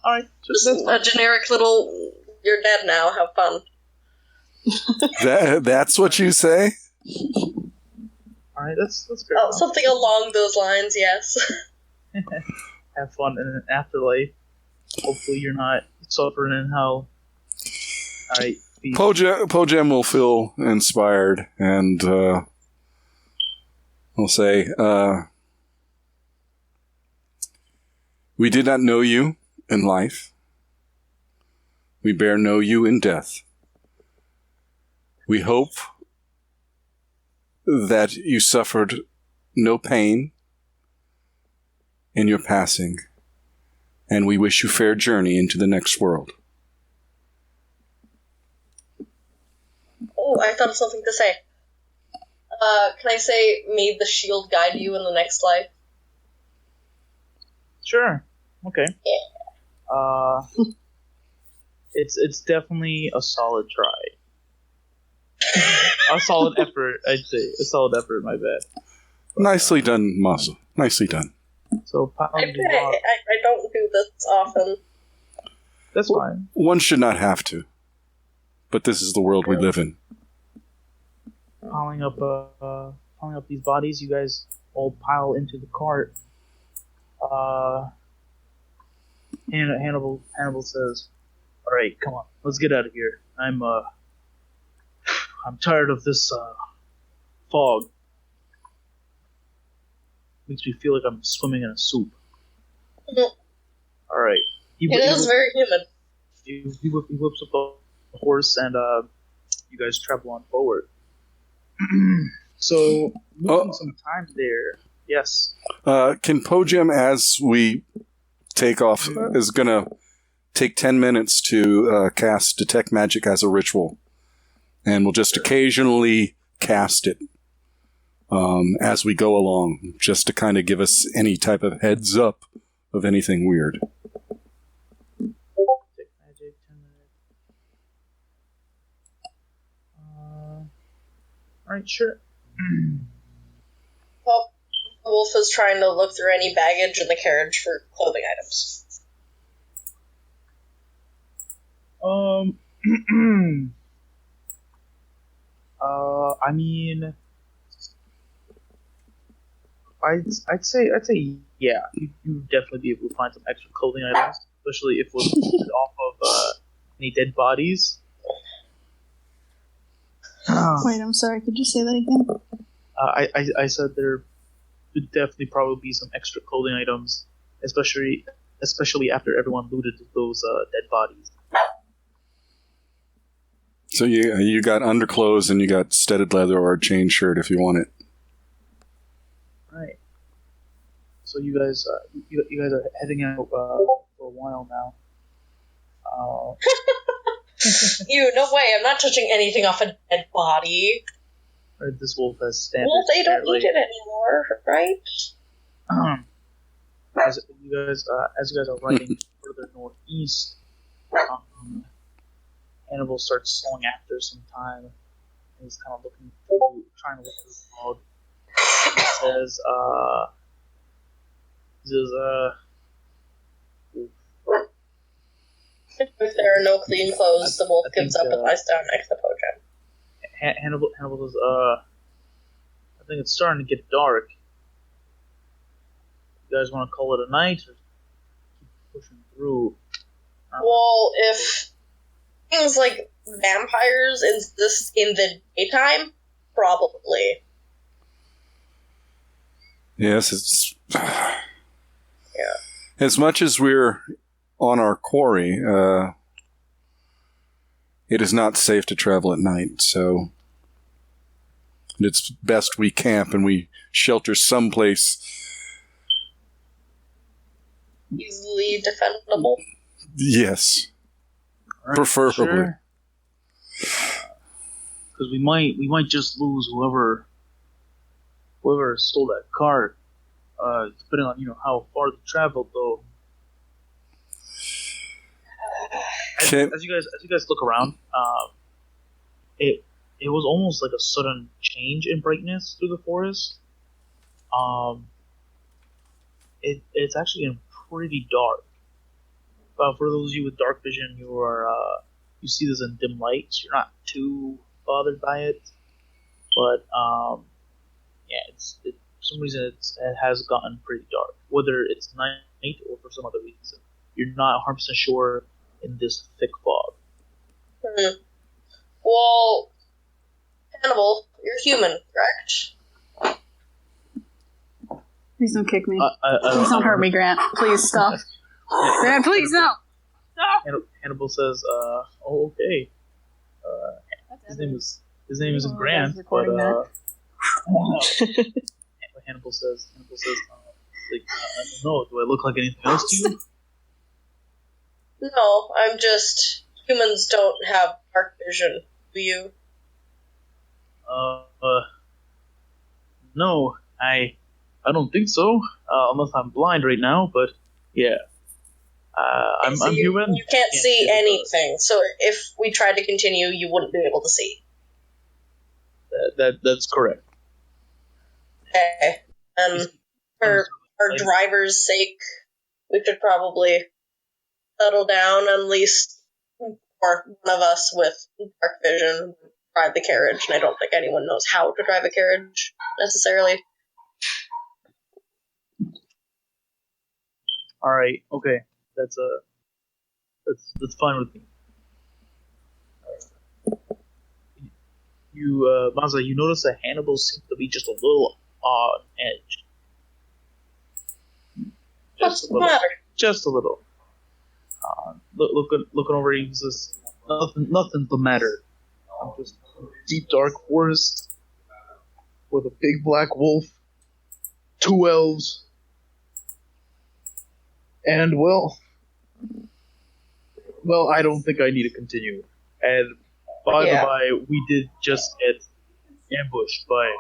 Alright, Just a generic little, you're dead now, have fun. That's what you say? Alright, that's fair. Oh, something along those lines, yes. Have fun in an afterlife. Hopefully you're not suffering in hell. Alright. Po-jem will feel inspired and will say, we did not know you in life. We bear know you in death. We hope that you suffered no pain in your passing, and we wish you fair journey into the next world. Oh, I thought of something to say. Can I say, may the shield guide you in the next life? Sure. Okay. Yeah. It's definitely a solid try. A solid effort, I'd say. A solid effort, my bad. Nicely done, Muzzle. Nicely done. So, I don't do this often. That's fine. One should not have to. But this is the world we live in. Piling up these bodies, you guys all pile into the cart. Hannibal says, "All right, come on, let's get out of here. I'm tired of this fog. Makes me feel like I'm swimming in a soup." Mm-hmm. All right, It is very humid. he whips up a horse, and you guys travel on forward. So, losing some time there. Yes. Can Po-jem, as we take off, is going to take 10 minutes to cast Detect Magic as a ritual. And we'll just occasionally cast it as we go along, just to kind of give us any type of heads up of anything weird. Detect Magic, 10 minutes. Alright, sure. Well, the wolf is trying to look through any baggage in the carriage for clothing items. I mean, I'd say yeah, you'd definitely be able to find some extra clothing items, especially if we're off of any dead bodies. Wait, I'm sorry. Could you say that again? I said there would definitely probably be some extra clothing items, especially after everyone looted those dead bodies. So you got underclothes and you got studded leather or a chain shirt if you want it. Right. So you guys are heading out for a while now. No way, I'm not touching anything off a dead body. Or this wolf has standards. Well, they don't apparently. need it anymore, right? As you guys are riding further northeast, Hannibal starts slowing after some time. He's kind of trying to look through the fog. He says, If there are no clean clothes, the wolf I think, gives up and lies down next to Po-jem. Hannibal says, I think it's starting to get dark. You guys want to call it a night or keep pushing through? Well, if things like vampires exist in the daytime, Probably. Yes, it's... Yeah. As much as we're on our quarry, it is not safe to travel at night, so it's best we camp and we shelter someplace. Easily defendable. Yes, Alright, preferably. sure. Because we might just lose whoever stole that cart. Depending on how far they traveled, though. As you guys look around, it was almost like a sudden change in brightness through the forest. It's actually getting pretty dark. But for those of you with dark vision, you see this in dim light, so you're not too bothered by it. But for some reason it has gotten pretty dark. Whether it's night or for some other reason, you're not 100% sure in this thick fog. Well, Hannibal, you're human, correct? Please don't kick me. Please Don't hurt me, Grant. Please stop. Grant, please no. Stop. Hannibal says, "Oh, okay." His name isn't Grant, but Hannibal says, I don't know. Do I look like anything else to you? No, I'm just... Humans don't have dark vision, do you? No, I don't think so. Unless I'm blind right now, but yeah. I'm human. You can't see anything, so if we tried to continue, you wouldn't be able to see. That's correct. Okay. For our driver's sake, we should probably settle down, at least or one of us with dark vision drive the carriage, and I don't think anyone knows how to drive a carriage, necessarily. Alright, okay. That's fine with me. Mazza, you notice that Hannibal seems to be just a little on edge. What's the matter? Just a little. Looking over, he says, "Nothing's the matter. I'm just in a deep dark forest with a big black wolf, 2 elves, and well, I don't think I need to continue. And by the by, we did just get ambushed by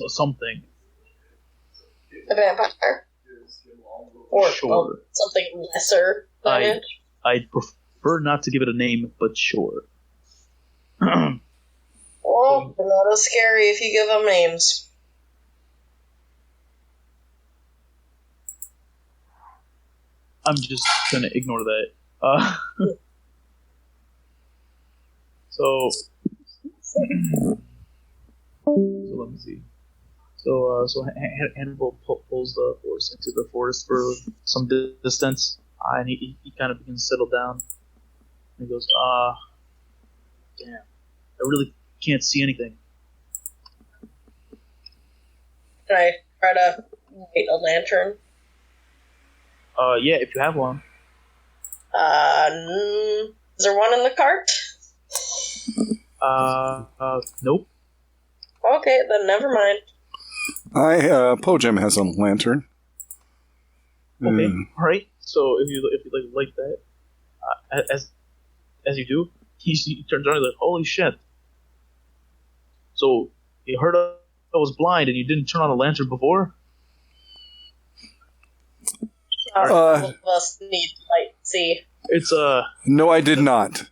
something. A vampire? Or Sure. something lesser than it? I'd prefer not to give it a name, but sure." Well, they're not as scary if you give them names. I'm just gonna ignore that. So let me see. So Hannibal pulls the horse into the forest for some distance, and he kind of begins to settle down. And he goes, damn, I really can't see anything. Can I try to light a lantern? Yeah, if you have one. Is there one in the cart? Nope. Okay, then never mind. Po-jem has a lantern. Okay, alright. So if you like that, as you do, he turns around and he's like, "Holy shit! So you heard I was blind and you didn't turn on a lantern before?" All of us need light. See. It's No, I did not.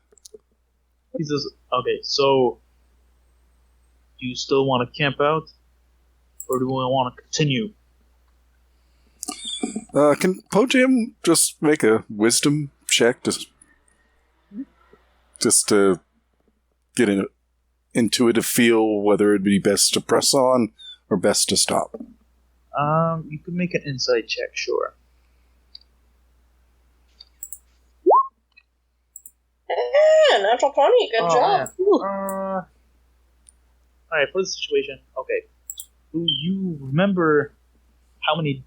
He says, "Okay, so do you still want to camp out, or do we want to continue?" Can Po-jem just make a wisdom check just to get an intuitive feel whether it'd be best to press on or best to stop? You can make an insight check, sure. Yeah, natural 20. Good job. Yeah. Alright, for the situation, okay. Do you remember how many,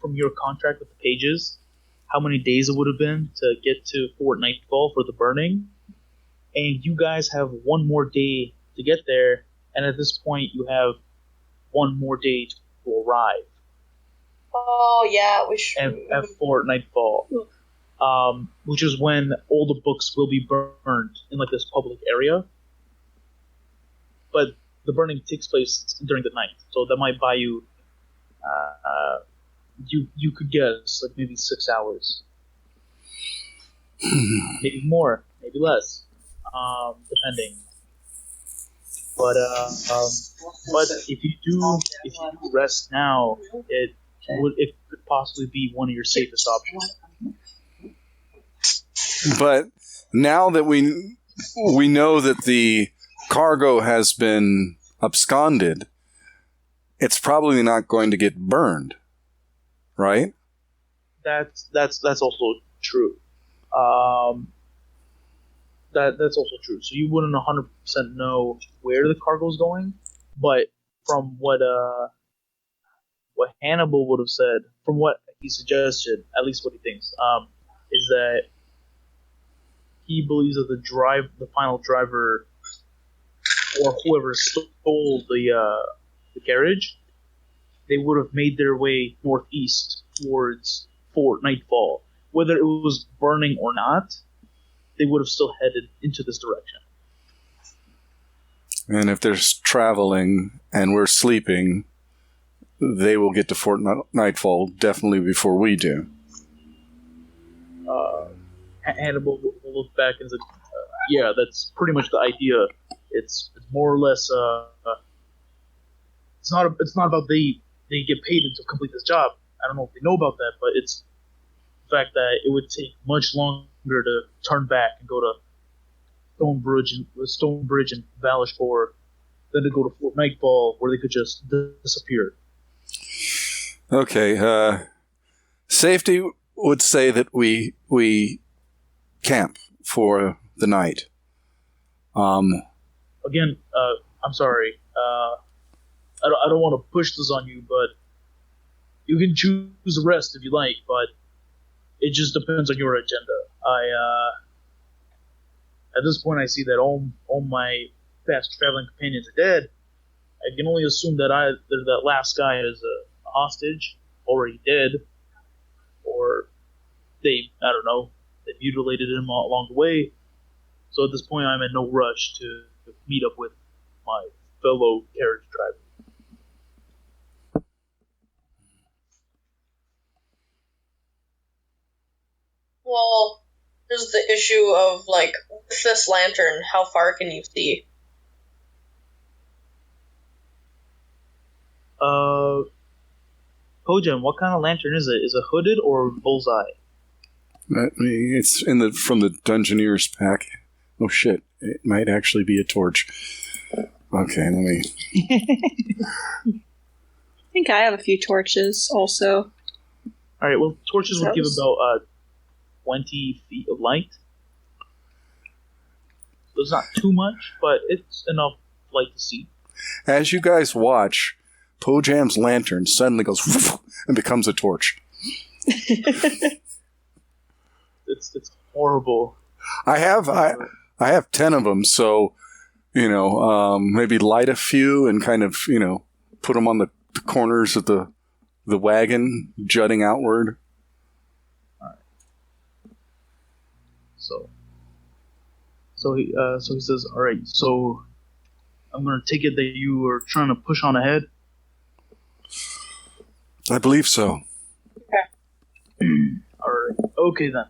from your contract with the pages, how many days it would have been to get to Fort Nightfall for the burning? And you guys have one more day to get there, and at this point you have one more day to arrive Oh yeah, we should. at Fort Nightfall, which is when all the books will be burned in like this public area. But the burning takes place during the night, so that might buy you. You could guess like maybe 6 hours, maybe more, maybe less, depending. But if you do rest now, it could possibly be one of your safest options. But now that we know that the cargo has been absconded, it's probably not going to get burned, right? That's also true. That's also true. So you wouldn't 100% know where the cargo's going, but from what Hannibal would have said, from what he suggested, at least what he thinks, is that he believes that the final driver, or whoever stole the carriage, they would have made their way northeast towards Fort Nightfall. Whether it was burning or not, they would have still headed into this direction. And if they're traveling and we're sleeping, they will get to Fort Nightfall definitely before we do. Hannibal will look back and say, yeah, that's pretty much the idea. It's more or less, it's not about they get paid to complete this job. I don't know if they know about that, but it's the fact that it would take much longer to turn back and go to Stonebridge and Valishore than to go to Fort Nightfall, where they could just disappear. Okay, safety would say that we camp for the night. Again, I'm sorry. I don't want to push this on you, but you can choose the rest if you like, but it just depends on your agenda. At this point, I see that all my fast traveling companions are dead. I can only assume that that last guy is a hostage, already dead, or they mutilated him along the way. So at this point, I'm in no rush to meet up with my fellow carriage driver. Well, there's the issue of, like, with this lantern, how far can you see? Po-jem, what kind of lantern is it? Is it hooded or bullseye? It's from the Dungeoneer's pack. Oh shit! It might actually be a torch. Okay, let me. I think I have a few torches also. All right. Well, torches would give about 20 feet of light. So it's not too much, but it's enough light to see. As you guys watch, Po-jem's lantern suddenly goes woof, and becomes a torch. It's horrible. I have 10 of them, so maybe light a few and kind of put them on the corners of the wagon, jutting outward. All right. So he says, all right. So I'm going to take it that you are trying to push on ahead. I believe so. Okay. All right. Okay then.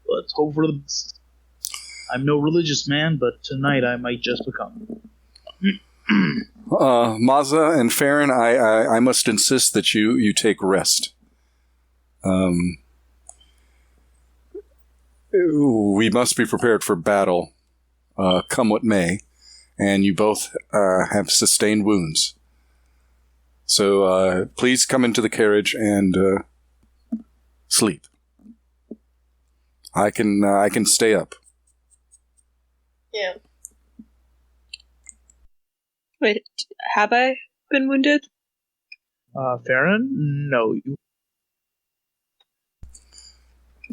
Let's hope for the best. I'm no religious man, but tonight I might just become. Maza and Farron, I must insist that you take rest. We must be prepared for battle, come what may, and you both have sustained wounds. So please come into the carriage and sleep. I can stay up. Yeah. Wait, have I been wounded? Farron? No, you.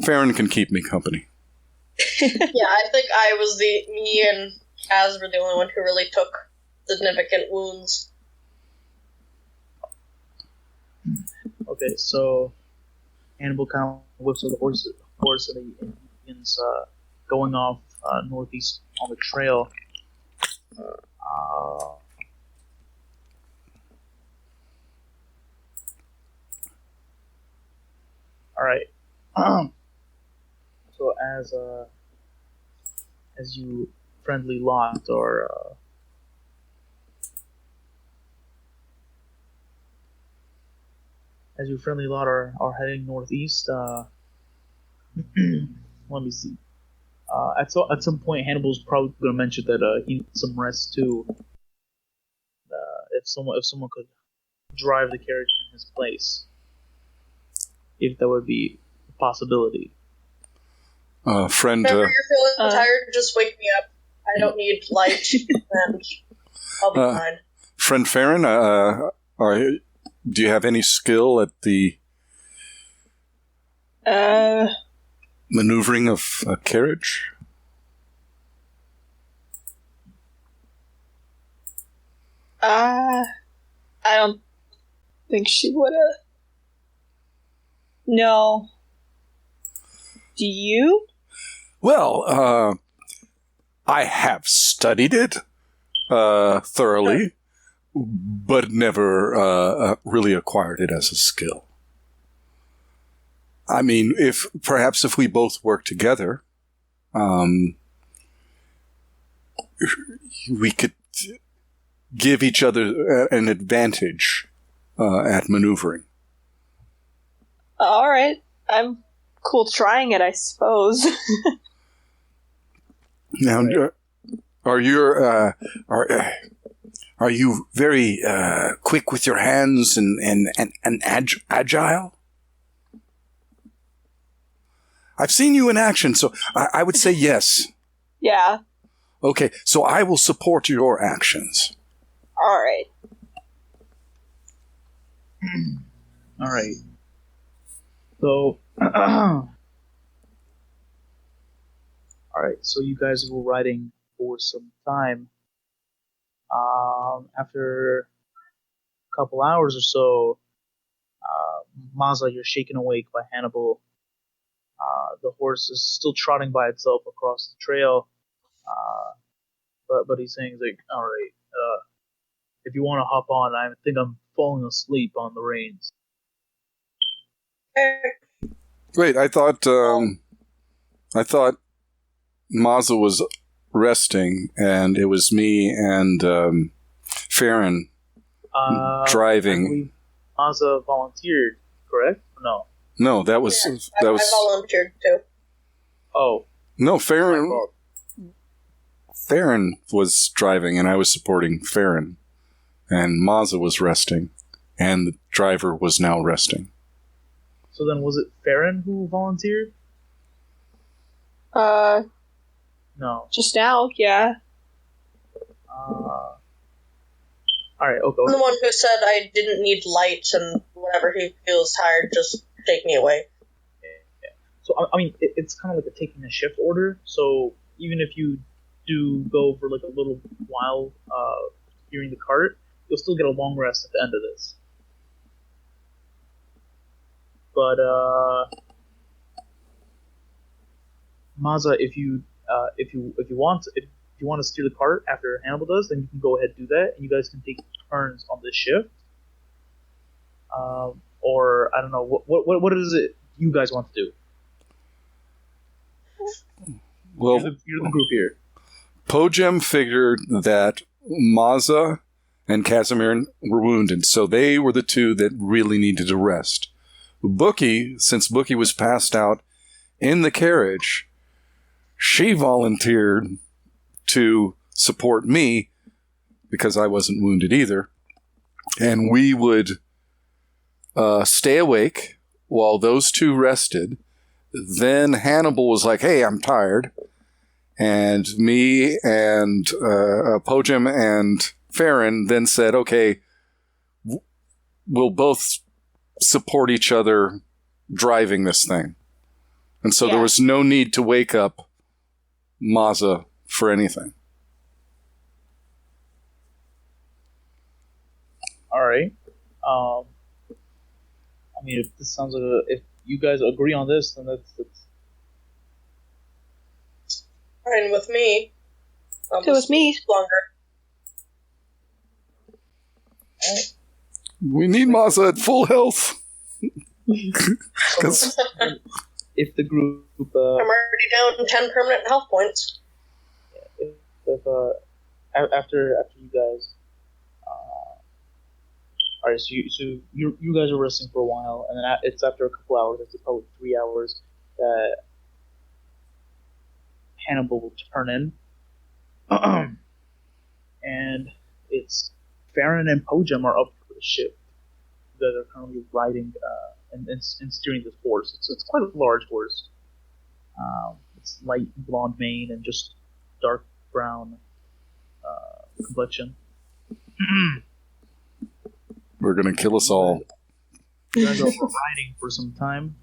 Farron can keep me company. Yeah, I think me and Kaz were the only one who really took significant wounds. Okay, so Hannibal kind of whips up the horse and he begins going off northeast on the trail. All right. So as you friendly lot or as you friendly lot are heading northeast, let me see. At some point, Hannibal's probably going to mention that he needs some rest too. If someone could drive the carriage in his place, if that would be a possibility. Friend. Whenever you're feeling tired, just wake me up. I don't need light, and I'll be fine. Friend Farron, do you have any skill at the maneuvering of a carriage? I don't think she would've. No. Do you? Well, I have studied it thoroughly, but never really acquired it as a skill. I mean, if we both work together, we could give each other an advantage at maneuvering. All right, I'm cool trying it, I suppose. Now, are you very quick with your hands and agile? I've seen you in action, so I would say yes. Yeah. Okay, so I will support your actions. All right. All right. So, all right. So you guys were riding for some time. After a couple hours or so, Maza, you're shaken awake by Hannibal. The horse is still trotting by itself across the trail, but he's saying, he's like, all right, if you want to hop on, I think I'm falling asleep on the reins. Wait, I thought Maza was resting, and it was me and Farron driving. I believe Maza volunteered, correct? No. No, that was I volunteered too. Oh. No, Farron was driving, and I was supporting Farron, and Maza was resting, and the driver was now resting. So then, was it Farron who volunteered? No. Just now, yeah. All right, okay. I'm the one who said I didn't need light, and whenever he feels tired, just take me away. Yeah. So, I mean, it's kind of like taking a shift order. So, even if you do go for like a little while steering the cart, you'll still get a long rest at the end of this. But Maza, if you want to steer the cart after Hannibal does, then you can go ahead and do that, and you guys can take turns on this shift. Or I don't know what is it you guys want to do? Well, you're the group here. Po-jem figured that Maza and Casimir were wounded, so they were the two that really needed to rest. Bookie, since Bookie was passed out in the carriage, she volunteered to support me because I wasn't wounded either. And we would stay awake while those two rested. Then Hannibal was like, hey, I'm tired. And me and Po-jem and Farron then said, okay, we'll both support each other driving this thing. And so there was no need to wake up Maza for anything. All right. I mean, if this sounds like if you guys agree on this, then that's Fine with me. It was me. Longer. We need Maza at full health. If the group, I'm already down 10 permanent health points. after you guys, all right. So you guys are resting for a while, and then it's after a couple hours. It's probably 3 hours that Hannibal will turn in, and it's Farron and Po-jem are up for the ship. You guys are currently riding and steering this horse. It's quite a large horse. It's light blonde mane and just dark brown complexion. We're gonna kill us all. You guys are riding for some time.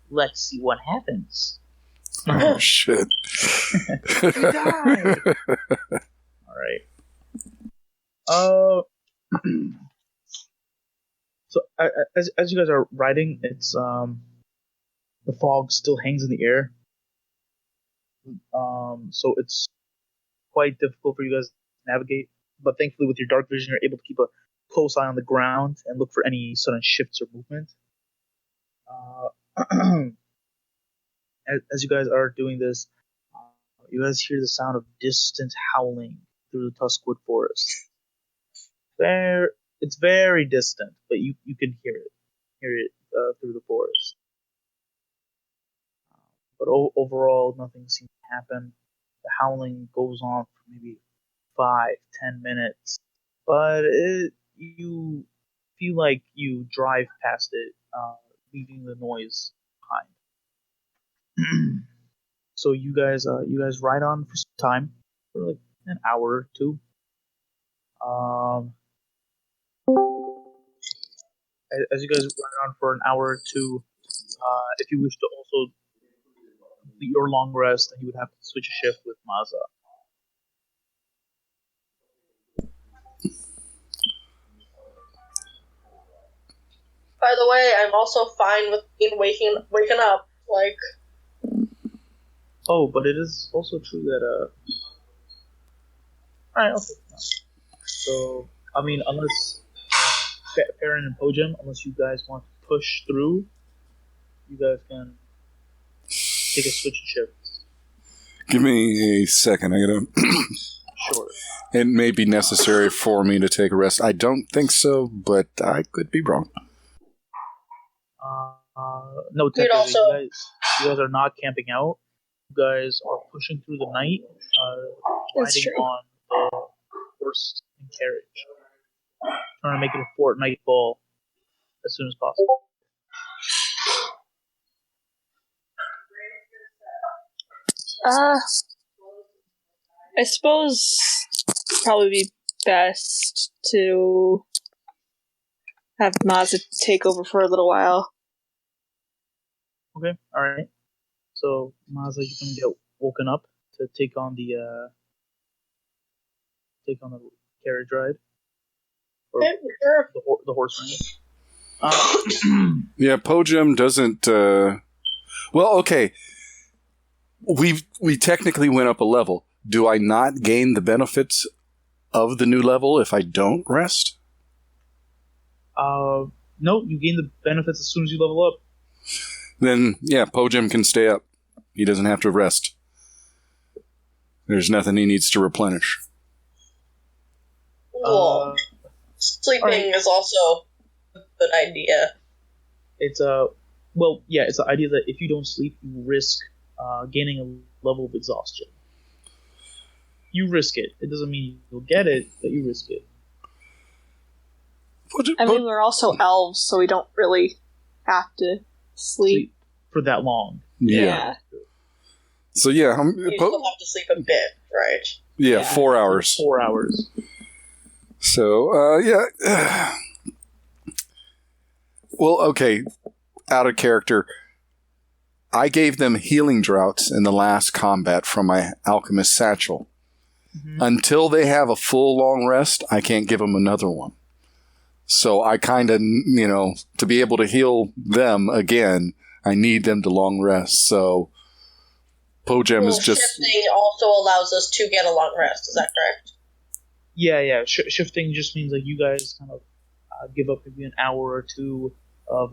Let's see what happens. Oh shit! You died. All right. So as you guys are riding, it's the fog still hangs in the air. So it's quite difficult for you guys to navigate. But thankfully, with your dark vision, you're able to keep a close eye on the ground and look for any sudden shifts or movement. As you guys are doing this, you guys hear the sound of distant howling through the Tuskwood Forest. It's very distant, but you can hear it through the forest. But overall, nothing seems to happen. The howling goes on for maybe 5-10 minutes, but you feel like you drive past it, leaving the noise behind. So you guys ride on for some time, for like an hour or two. As you guys ride on for an hour or two, if you wish to also complete your long rest, then you would have to switch a shift with Maza. By the way, I'm also fine with being waking up. Like, oh, but it is also true that alright, okay. So I mean, unless Farron and Po-jem, unless you guys want to push through, you guys can take a switch shift. Give me a second. I gotta. Sure. It may be necessary for me to take a rest. I don't think so, but I could be wrong. No, technically, you guys are not camping out. You guys are pushing through the night, riding on the horse and carriage. Trying to make it a fortnight ball as soon as possible. I suppose it'd probably be best to have Maza take over for a little while. Okay, alright. So, Maza, you can get woken up to take on the carriage ride. Or sure. the horse ride. Yeah, Po-jem doesn't. Well, okay. We technically went up a level. Do I not gain the benefits of the new level if I don't rest? No, you gain the benefits as soon as you level up. Then, yeah, Po-jem can stay up. He doesn't have to rest. There's nothing he needs to replenish. Cool. Sleeping is also a good idea. It's it's the idea that if you don't sleep, you risk gaining a level of exhaustion. You risk it. It doesn't mean you'll get it, but you risk it. I mean, we're also elves, so we don't really have to sleep for that long. Yeah. So yeah, You still have to sleep a bit, right? Yeah, 4 hours. 4 hours. So yeah. Well, okay. Out of character. I gave them healing draughts in the last combat from my alchemist satchel. Mm-hmm. Until they have a full long rest, I can't give them another one. So I kind of, to be able to heal them again, I need them to long rest. So Po-jem is just... Shifting also allows us to get a long rest, is that correct? Yeah. Shifting just means like you guys kind of give up maybe an hour or two of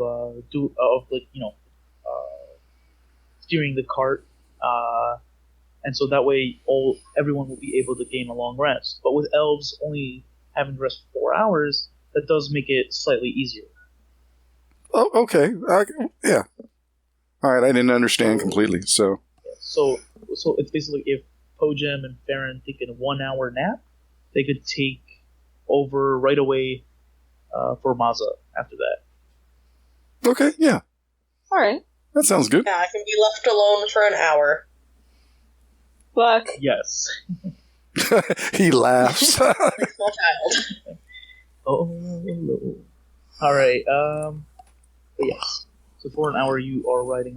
steering the cart, and so that way everyone will be able to gain a long rest. But with elves only having to rest 4 hours, that does make it slightly easier. Oh, okay. Yeah. All right, I didn't understand completely, so... So it's basically if Po-jem and Farron take a 1 hour nap, they could take over right away for Maza after that. Okay, yeah. All right. That sounds good. Yeah, I can be left alone for an hour. Buck. Yes. He laughs. Like a small child. Oh, no. All right. But yes. So for an hour, you are riding.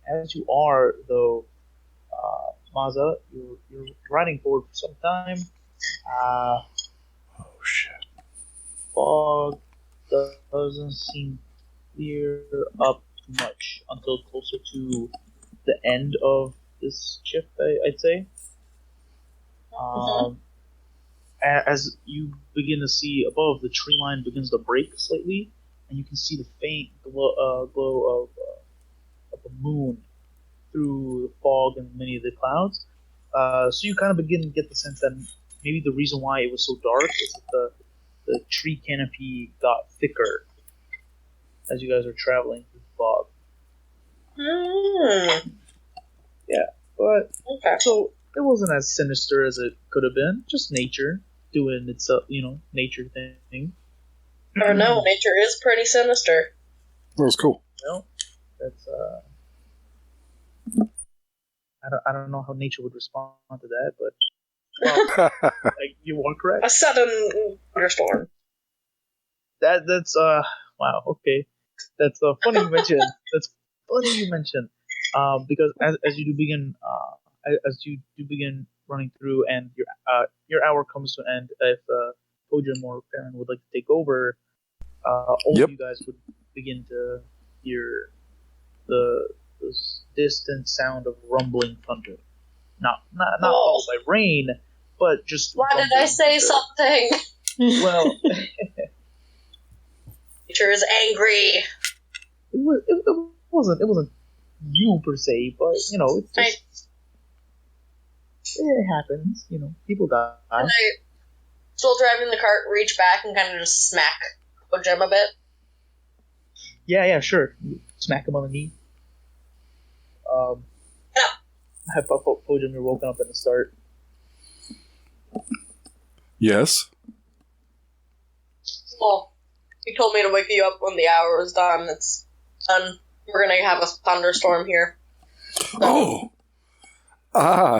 As you are though, Maza, you're riding forward for some time. Oh shit. Fog doesn't seem clear up too much until closer to the end of this shift, I'd say. As you begin to see above, the tree line begins to break slightly, and you can see the faint glow of the moon through the fog and many of the clouds. So you kind of begin to get the sense that maybe the reason why it was so dark is that the tree canopy got thicker as you guys are traveling through the fog. Yeah, but Okay. so it wasn't as sinister as it could have been. Just nature doing its nature thing. Or no, nature is pretty sinister. That was cool. That's I don't know how nature would respond to that, but you are correct. A sudden thunderstorm. That's wow, okay. That's funny you mentioned. That's funny you mentioned. Because as you do begin running through, and your hour comes to an end, if Po-jem or Farron would like to take over, all of you guys would begin to hear the distant sound of rumbling thunder. Not followed by rain, but just. Why did I say something? Well, Nature is angry. it wasn't you per se, but it's just it happens. People die. And I, still driving the cart, reach back and kind of just smack Po-jem a bit. Yeah, sure. Smack him on the knee. Have Po-jem, you're woken up at the start. Yes. Well, he told me to wake you up when the hour was done. It's done. We're gonna have a thunderstorm here. Oh.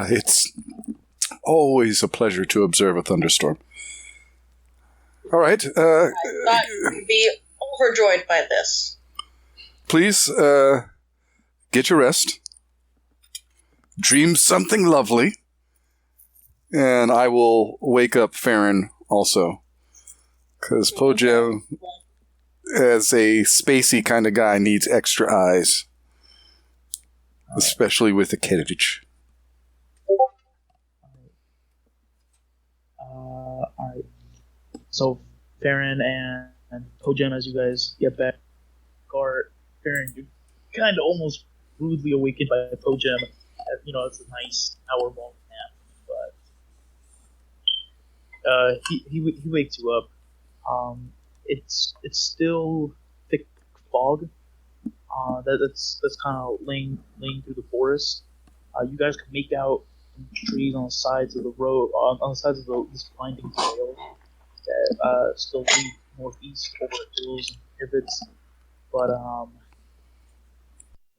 It's always a pleasure to observe a thunderstorm. All right. I thought you'd be overjoyed by this. Please, get your rest. Dream something lovely. And I will wake up Farron also. Because Po-jem, as a spacey kind of guy, needs extra eyes. Especially with the carriage. Alright. So, Farron and Po-jem, as you guys get back, Farron, you're kind of almost rudely awakened by Po-jem. It's a nice hour-long nap, but he wakes you up. It's still thick fog. That's kind of laying through the forest. You guys can make out trees on the sides of the road, on the sides of this winding trail that still lead northeast over hills and pivots. but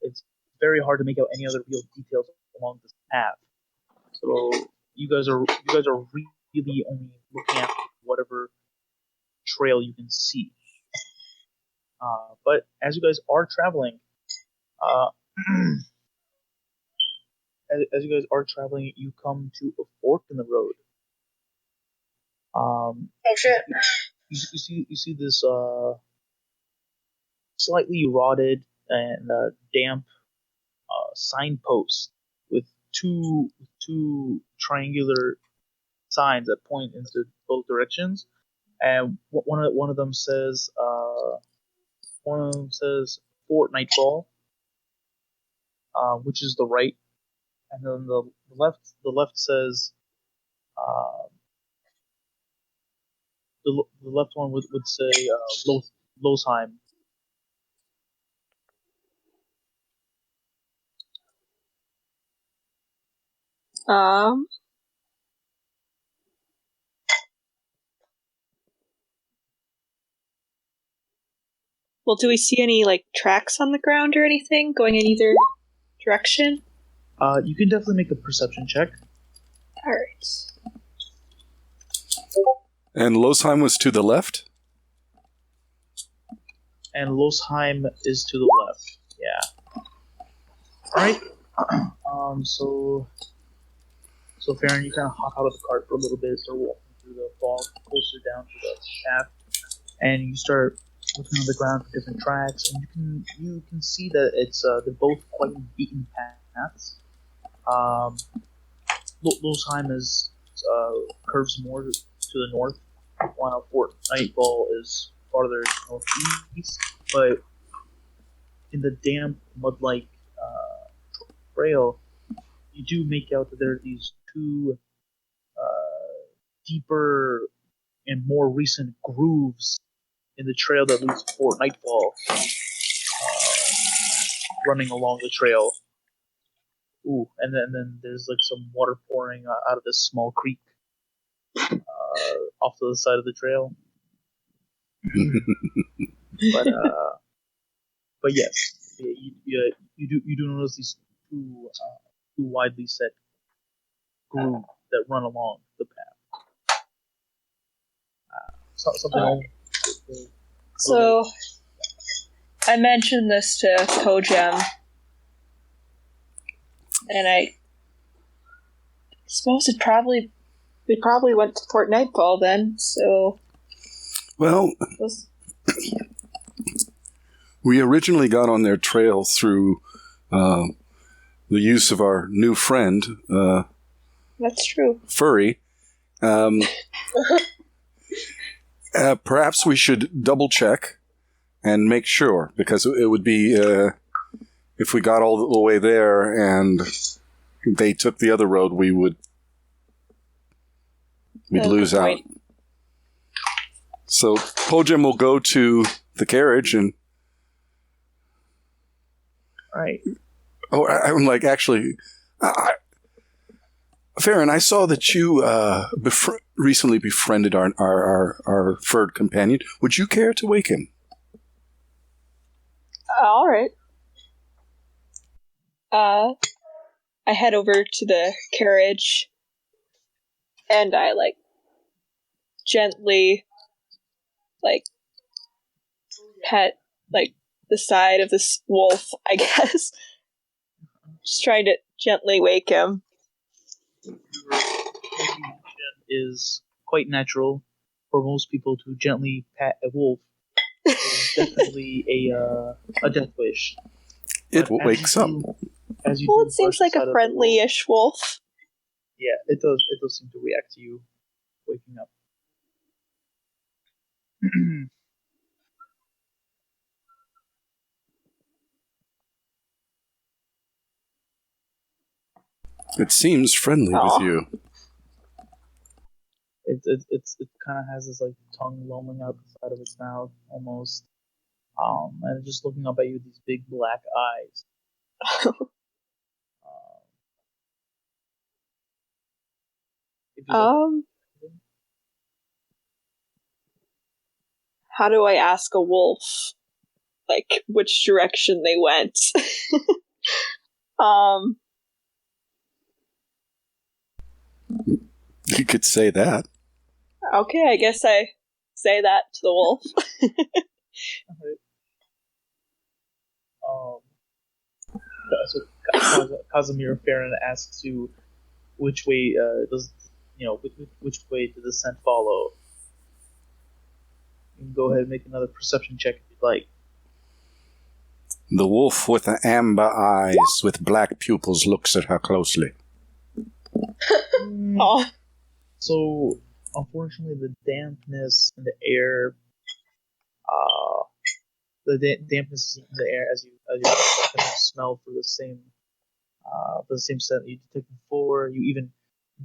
it's very hard to make out any other real details along this path. So you guys are really only looking at whatever trail you can see. But as you guys are traveling, uh, as you guys are traveling, you come to a fork in the road. Oh shit. You see this slightly rotted and damp signpost with two triangular signs that point into both directions, and one of them says Fort Nightfall, which is the right, and then the left says the left one would say Losheim. Well, do we see any, like, tracks on the ground or anything going in either direction? You can definitely make a perception check. Alright. And Losheim was to the left? And Losheim is to the left. Yeah. Alright. So Farron, you kind of hop out of the cart for a little bit, start walking through the fog closer down to the path, and you start looking on the ground for different tracks, and you can see that it's they're both quite beaten paths. Losheim is curves more to the north, while Fort Nightfall is farther northeast. But in the damp, mud-like trail, you do make out that there are these two deeper and more recent grooves in the trail that leads to Fort Nightfall, running along the trail. Ooh, and then there's like some water pouring out of this small creek off to the side of the trail. But yes, you do notice these two widely set grooves that run along the path. Something. So, I mentioned this to Po-jem, and I suppose we probably went to Fort Nightfall then, so... Well, we originally got on their trail through the use of our new friend, That's true. Furry. Perhaps we should double check and make sure, because it would be if we got all the way there and they took the other road, we'd lose out. So Po-jem will go to the carriage and. Right. Oh, I'm like, actually, Farron, I saw that you recently befriended our furred companion. Would you care to wake him? Alright. I head over to the carriage, and I, gently, pet, the side of this wolf, I guess. Just trying to gently wake him. Your is quite natural for most people to gently pat a wolf. It's definitely a death wish. It wakes up. Well, it seems like a friendly-ish wolf. Yeah, it does. It does seem to react to you waking up. It seems friendly with you. It kind of has this tongue looming out the side of its mouth almost, and it's just looking up at you with these big black eyes. How do I ask a wolf like which direction they went. You could say that. Okay, I guess I say that to the wolf. So Casimir Farron asks you, which way which way did the scent follow? You can go ahead and make another perception check if you'd like. The wolf with the amber eyes with black pupils looks at her closely. Oh. So, unfortunately, the dampness in the air, dampness in the air as you kind of smell for the same scent that you detected before. You even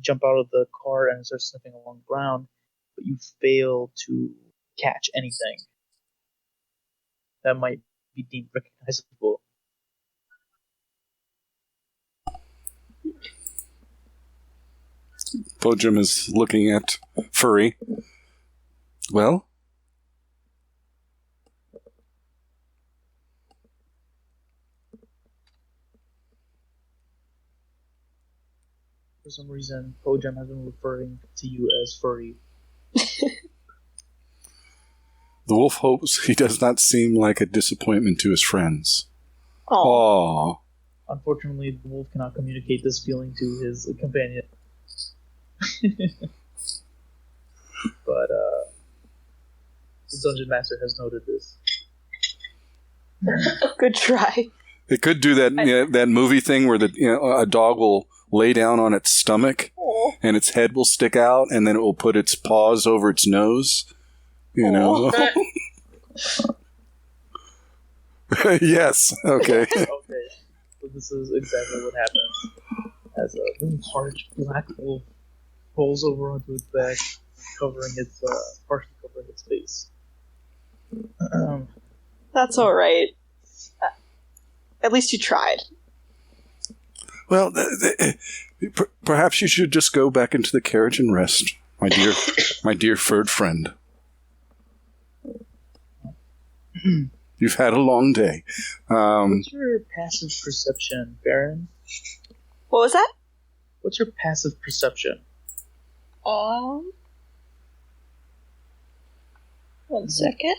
jump out of the car and start sniffing along the ground, but you fail to catch anything that might be deemed recognizable. Po-jem is looking at Furry. Well? For some reason, Po-jem has been referring to you as Furry. The wolf hopes he does not seem like a disappointment to his friends. Aww. Unfortunately, the wolf cannot communicate this feeling to his companion. But the dungeon master has noted this. Good try. It could do that that movie thing where a dog will lay down on its stomach and its head will stick out and then it will put its paws over its nose. You know? Yes. Okay. Okay. So this is exactly what happens. As a large black wolf rolls over onto its back, partially covering its face. That's alright. At least you tried. Well, perhaps you should just go back into the carriage and rest, my dear furred friend. You've had a long day. What's your passive perception, Baron? What was that? What's your passive perception? 1 second.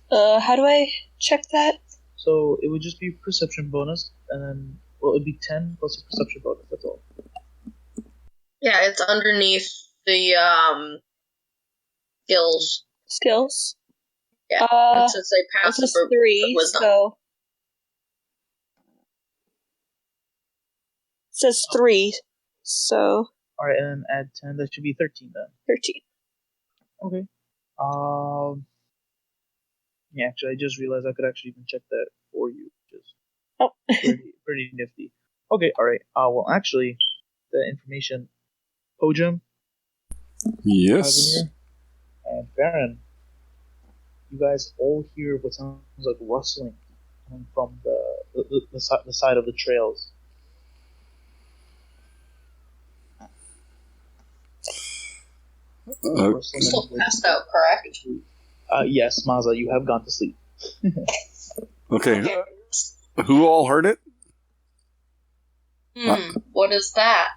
How do I check that? So it would just be perception bonus, and then it'd be 10 plus a perception bonus. That's all. Yeah, it's underneath the skills. Skills. Yeah, it says like passive Plus or 3, wisdom. so it says 3, so All right, and then add 10. That should be 13 then. 13. Okay. Yeah, actually, I just realized I could actually even check that for you, which is pretty nifty. Okay, all right. Well, actually, the information, Po-jem, Yes. Casimir, and Baron, you guys all hear what sounds like rustling coming from the side of the trails. Still passed out, correct? Yes, Maza, you have gone to sleep. Okay. Who all heard it? What is that?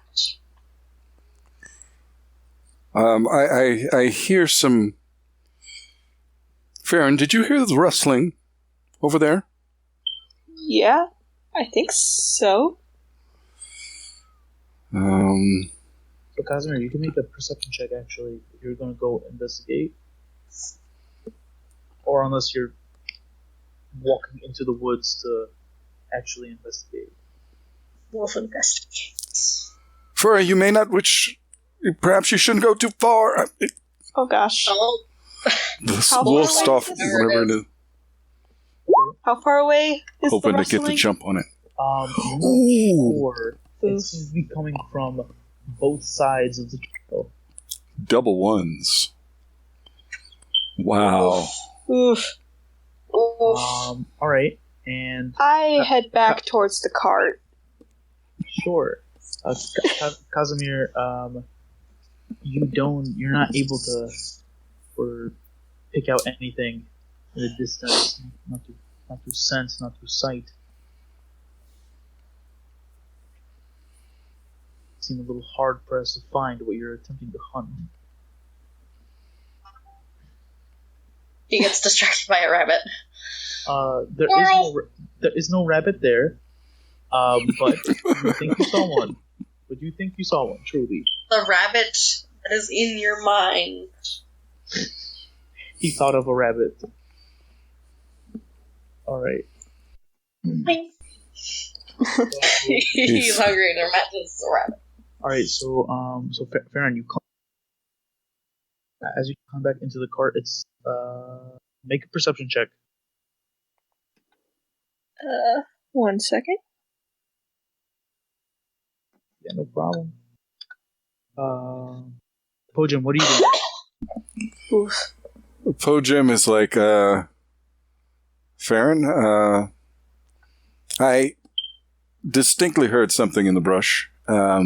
I hear some... Farron, did you hear the rustling over there? Yeah, I think so. So, Casimir, you can make a perception check, actually, if you're going to go investigate. Or unless you're walking into the woods to actually investigate. Wolf investigates. Furry, you may not perhaps you shouldn't go too far. Oh gosh. Oh, The wolf stuff, whatever it is. How far away is Hoping the to get the rustling? jump on it. Sure. It seems to be coming from both sides of the trail. Double ones. Wow. Oof. Alright, and... I head back towards the cart. Sure. Casimir, you're not able to or pick out anything in the distance, not through sense, not through sight. You seem a little hard pressed to find what you're attempting to hunt. He gets distracted by a rabbit. There is no rabbit there, but you think you saw one. But you think you saw one, truly. The rabbit that is in your mind. He thought of a rabbit. Alright. He's hungry and imagines a rabbit. Alright, so Farron, as you come back into the cart, it's make a perception check. 1 second. Yeah, no problem. Po-jem, what are you doing? Oof. Po-jem is like, Farron, I distinctly heard something in the brush. Yeah,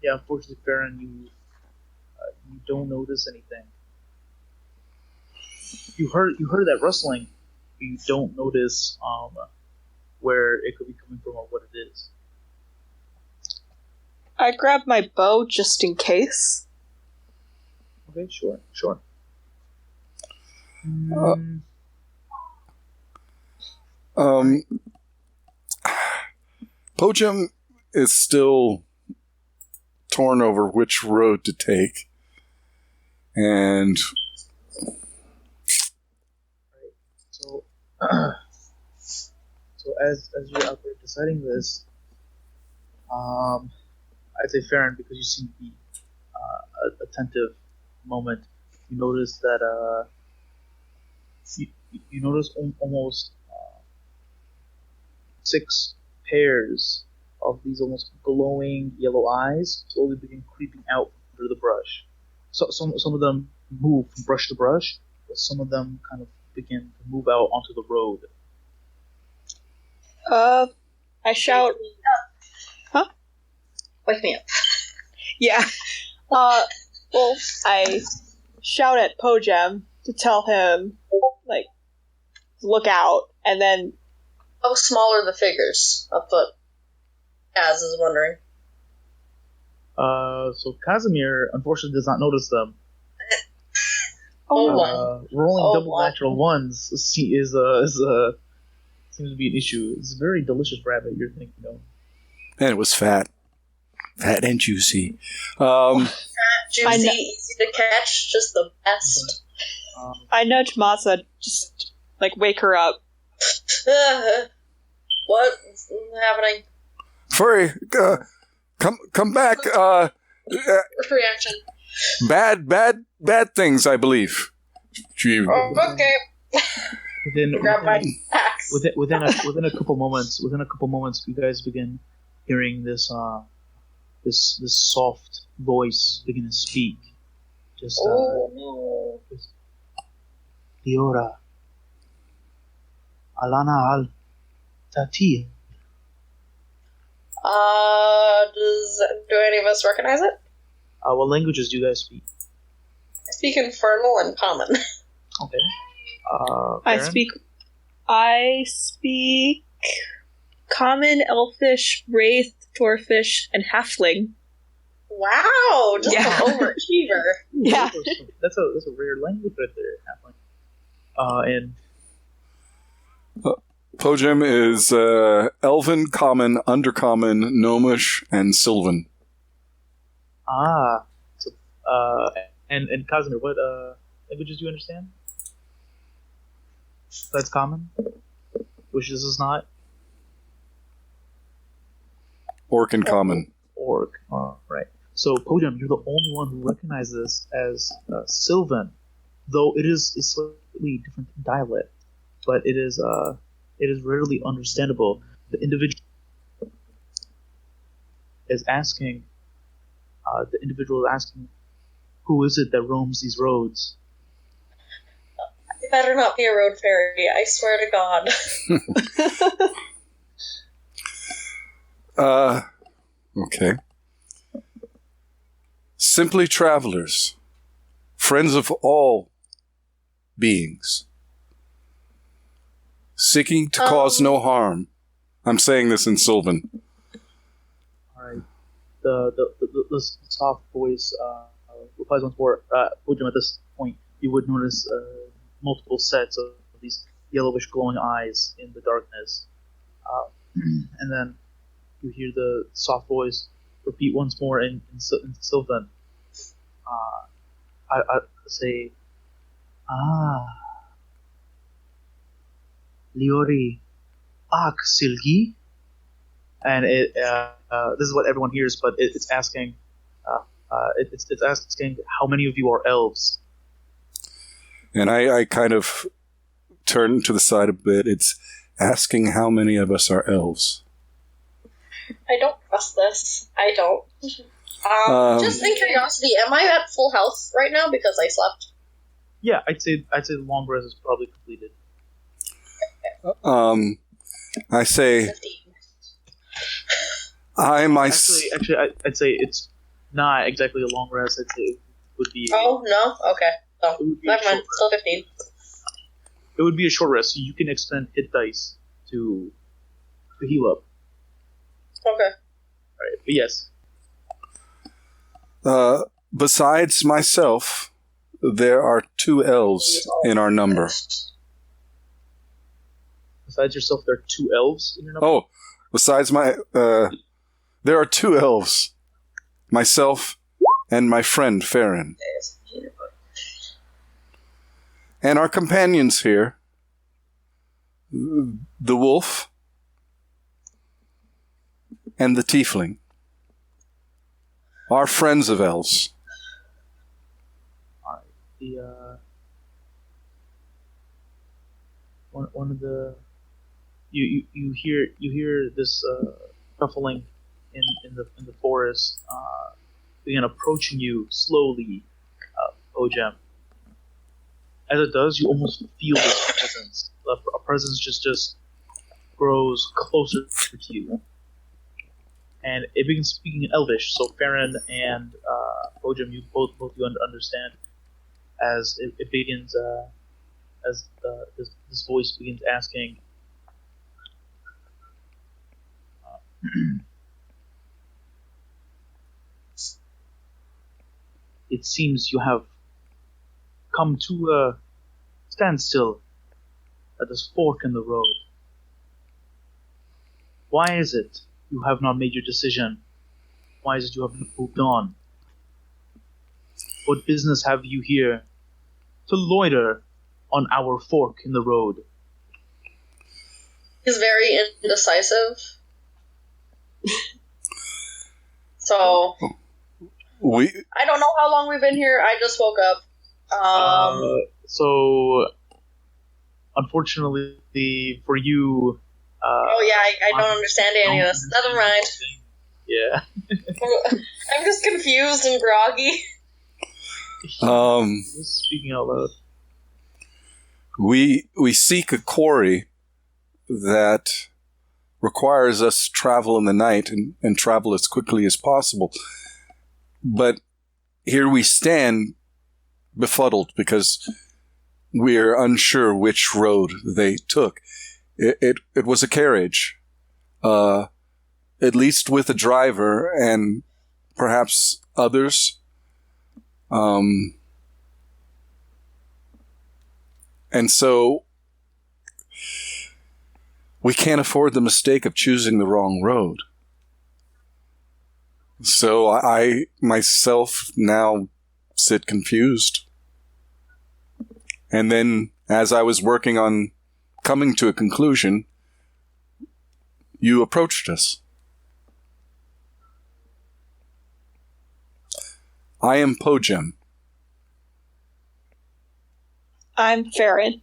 unfortunately, Farron, you don't notice anything. You heard that rustling, but you don't notice where it could be coming from or what it is. I grabbed my bow just in case. Okay, sure. Po-jem is still torn over which road to take. And So as you're out there deciding this, I'd say Farron, because you seem to be attentive moment, you notice that you notice almost 6 pairs of these almost glowing yellow eyes slowly begin creeping out through the brush. So some of them move from brush to brush, but some of them kind of begin to move out onto the road. I shout. Huh? Wake me up. Yeah. Well, I shout at Po-jem to tell him, like, to look out, and then... How small are the figures? That's what Az is wondering. So Casimir unfortunately does not notice them. Rolling double natural ones seems to be an issue. It's a very delicious rabbit you're thinking of. And it was fat and juicy. Juicy, easy to catch, just the best. I nudge Masa, just, like, wake her up. What's happening? Furry, come back. Reaction. Bad things, I believe. Okay. Grab my axe. Within a couple moments, you guys begin hearing this soft voice begin to speak. Just no. Liora. Alana al Tati. Do any of us recognize it? What languages do you guys speak? I speak Infernal and Common. Okay. I speak Common, Elfish, Wraith, Dwarfish, and Halfling. Wow, just an overachiever. Yeah. That's a rare language right there, Halfling. And Po-jem is Elven, Common, Undercommon, Gnomish, and Sylvan. So, and Casimir, what languages do you understand? That's Common? Which this is not? Orc and Common. Orc, right. So, Po-jem, you're the only one who recognizes this as Sylvan, though it is a slightly different dialect, but it is readily understandable. The individual is asking, who is it that roams these roads? It better not be a road fairy, I swear to God. Okay. Simply travelers, friends of all beings, seeking to cause no harm. I'm saying this in Sylvan. All right. The soft voice replies once more. Po-jem, at this point, you would notice multiple sets of these yellowish glowing eyes in the darkness. And then you hear the soft voice repeat once more in Sylvan. I say, Liori Ak Silgi? And it this is what everyone hears, but it's asking it's asking how many of you are elves. And I kind of turn to the side a bit. It's asking how many of us are elves. I don't trust this. I don't. Just in curiosity, am I at full health right now because I slept? Yeah, I'd say the long rest is probably completed. I say 15. Actually, I'd say it's not exactly a long rest. I'd say it would be. Oh no! Okay. So never mind. Still 15. It would be a short rest, so you can expend hit dice to heal up. Okay. Alright, but yes. Besides myself, there are 2 elves in our number. Besides yourself, there are 2 elves in your number? Oh, besides there are 2 elves. Myself and my friend, Farron. And our companions here, the wolf and the tiefling, are friends of elves. Alright, the, one of the, you hear this, shuffling in the forest, begin approaching you slowly, Po-jem. As it does, you almost feel this presence. A presence just grows closer to you. And it begins speaking in Elvish, so Farron and Po-jem, you both you understand, as it begins, as this voice begins asking, it seems you have come to a standstill at this fork in the road. Why is it you have not made your decision? Why is it you have not moved on? What business have you here to loiter on our fork in the road? He's very indecisive. So I don't know how long we've been here. I just woke up. So unfortunately for you, oh yeah, I don't understand any of this. Never mind. Yeah. I'm just confused and groggy. Speaking out loud. We seek a quarry that requires us to travel in the night and travel as quickly as possible. But here we stand befuddled because we're unsure which road they took. It was a carriage, at least with a driver and perhaps others. And so we can't afford the mistake of choosing the wrong road. So I myself now sit confused. And then as I was working on coming to a conclusion, you approached us. I am Po-jem. I'm Farron.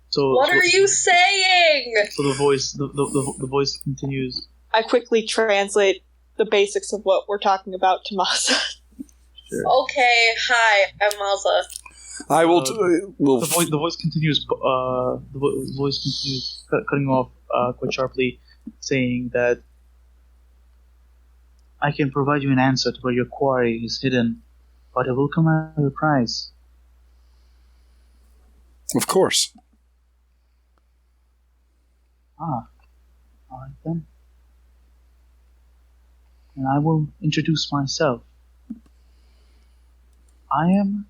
So What are you saying? So the voice continues. I quickly translate the basics of what we're talking about to Masa. Sure. Okay, hi, I'm Maza. I will. The voice continues. The voice continues, cutting off. quite sharply, saying that I can provide you an answer to where your quarry is hidden, but it will come at a price. Of course. All right then. And I will introduce myself. I am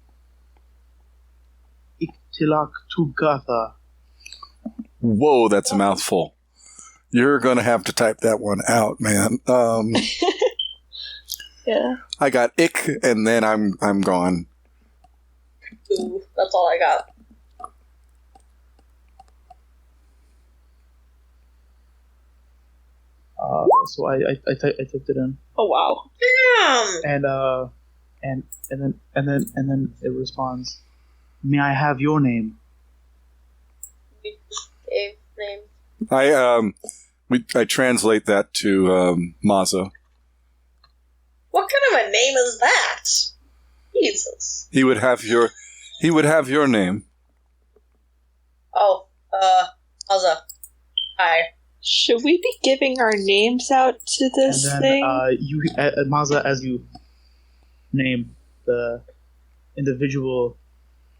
Iktilak Tugatha. Whoa, that's a mouthful. You're going to have to type that one out, man. Yeah. I got ick, and then I'm gone. Ooh, that's all I got. So I typed it in, Oh wow. Damn! and then it responds, "May I have your name?" We just gave names. I translate that to Maza. What kind of a name is that? Jesus. He would have your name. Oh, Azza. Hi. Should we be giving our names out to this And then thing? Maza, as you name the individual,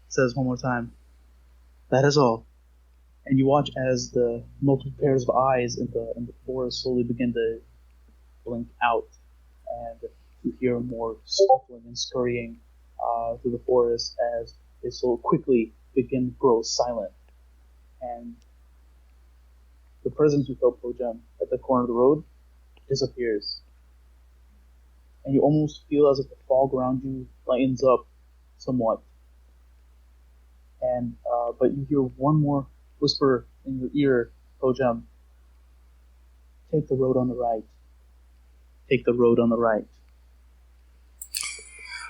says one more time, "That is all." And you watch as the multiple pairs of eyes in the forest slowly begin to blink out, and you hear more scuffling and scurrying through the forest as they so quickly begin to grow silent. And the presence you felt, Po-jem, at the corner of the road disappears. And you almost feel as if the fog around you lightens up somewhat. And but you hear one more whisper in your ear, Po-jem. "Take the road on the right. Take the road on the right."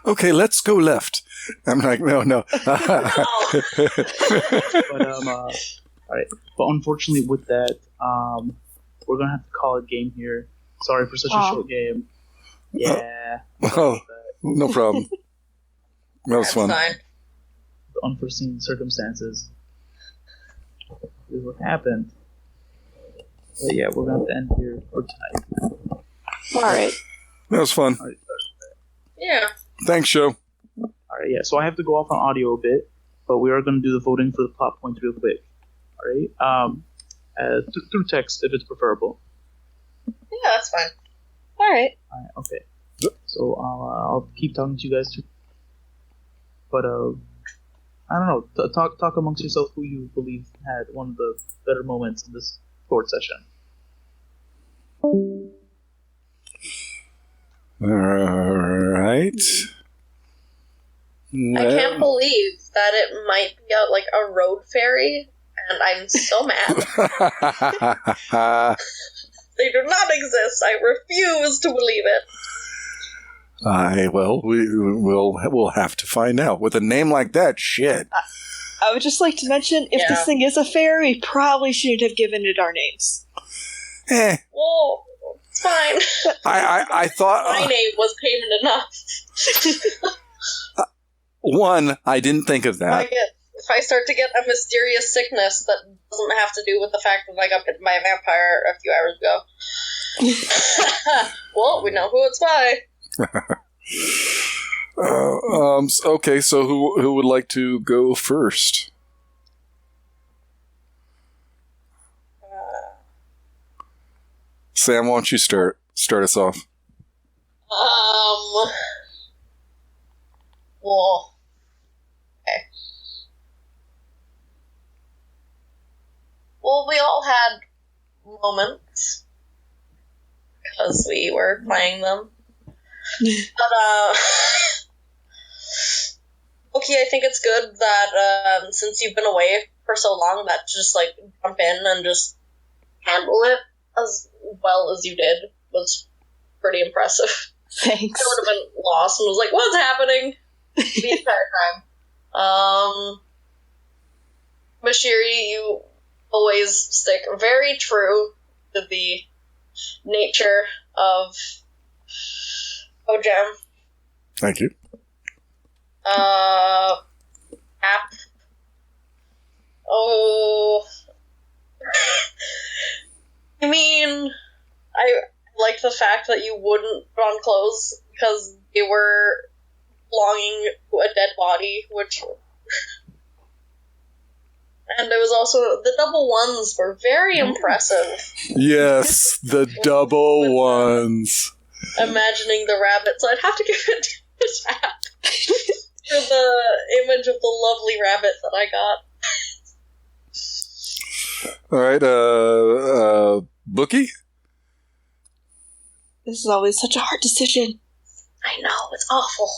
Okay, let's go left. I'm like, no. All right. But unfortunately, with that, we're gonna have to call it game here. Sorry for such a short game. Yeah. Oh, no problem. That was That's fun. fine. The unforeseen circumstances. This is what happened. But yeah, we're gonna have to end here for tonight. Alright. That was fun. Yeah. Thanks, Joe. All right. Yeah. So I have to go off on audio a bit, but we are gonna do the voting for the plot points real quick. All right. Through text if it's preferable. Yeah, that's fine. Alright. All right. Okay. So I'll keep talking to you guys too. But I don't know. Talk amongst yourself who you believe had one of the better moments in this board session. All right. I can't believe that it might be a road fairy, and I'm so mad. They do not exist. I refuse to believe it. We'll have to find out. With a name like that, shit. I would just like to mention, if Yeah. this thing is a fairy, we probably shouldn't have given it our names. Whoa, it's fine. I thought My name was payment enough. one. I didn't think of that. If I start to get a mysterious sickness that doesn't have to do with the fact that I got bitten by a vampire a few hours ago. Well, we know who it's by. Okay, so who would like to go first? Sam, why don't you start us off? Well, okay. Well, we all had moments because we were playing them. But, okay, I think it's good that, since you've been away for so long, that just, jump in and just handle it as well as you did was pretty impressive. Thanks. I would have been lost and was like, what's happening? The entire time. Mashiri, you always stick very true to the nature of Po-jem. Thank you. App. Oh. I mean, I like the fact that you wouldn't put on clothes because they were belonging to a dead body, which... And there was also... The double ones were very impressive. Yes, the double ones. Imagining the rabbit, so I'd have to give it to Tap for the image of the lovely rabbit that I got. All right, Bookie? This is always such a hard decision. I know, it's awful.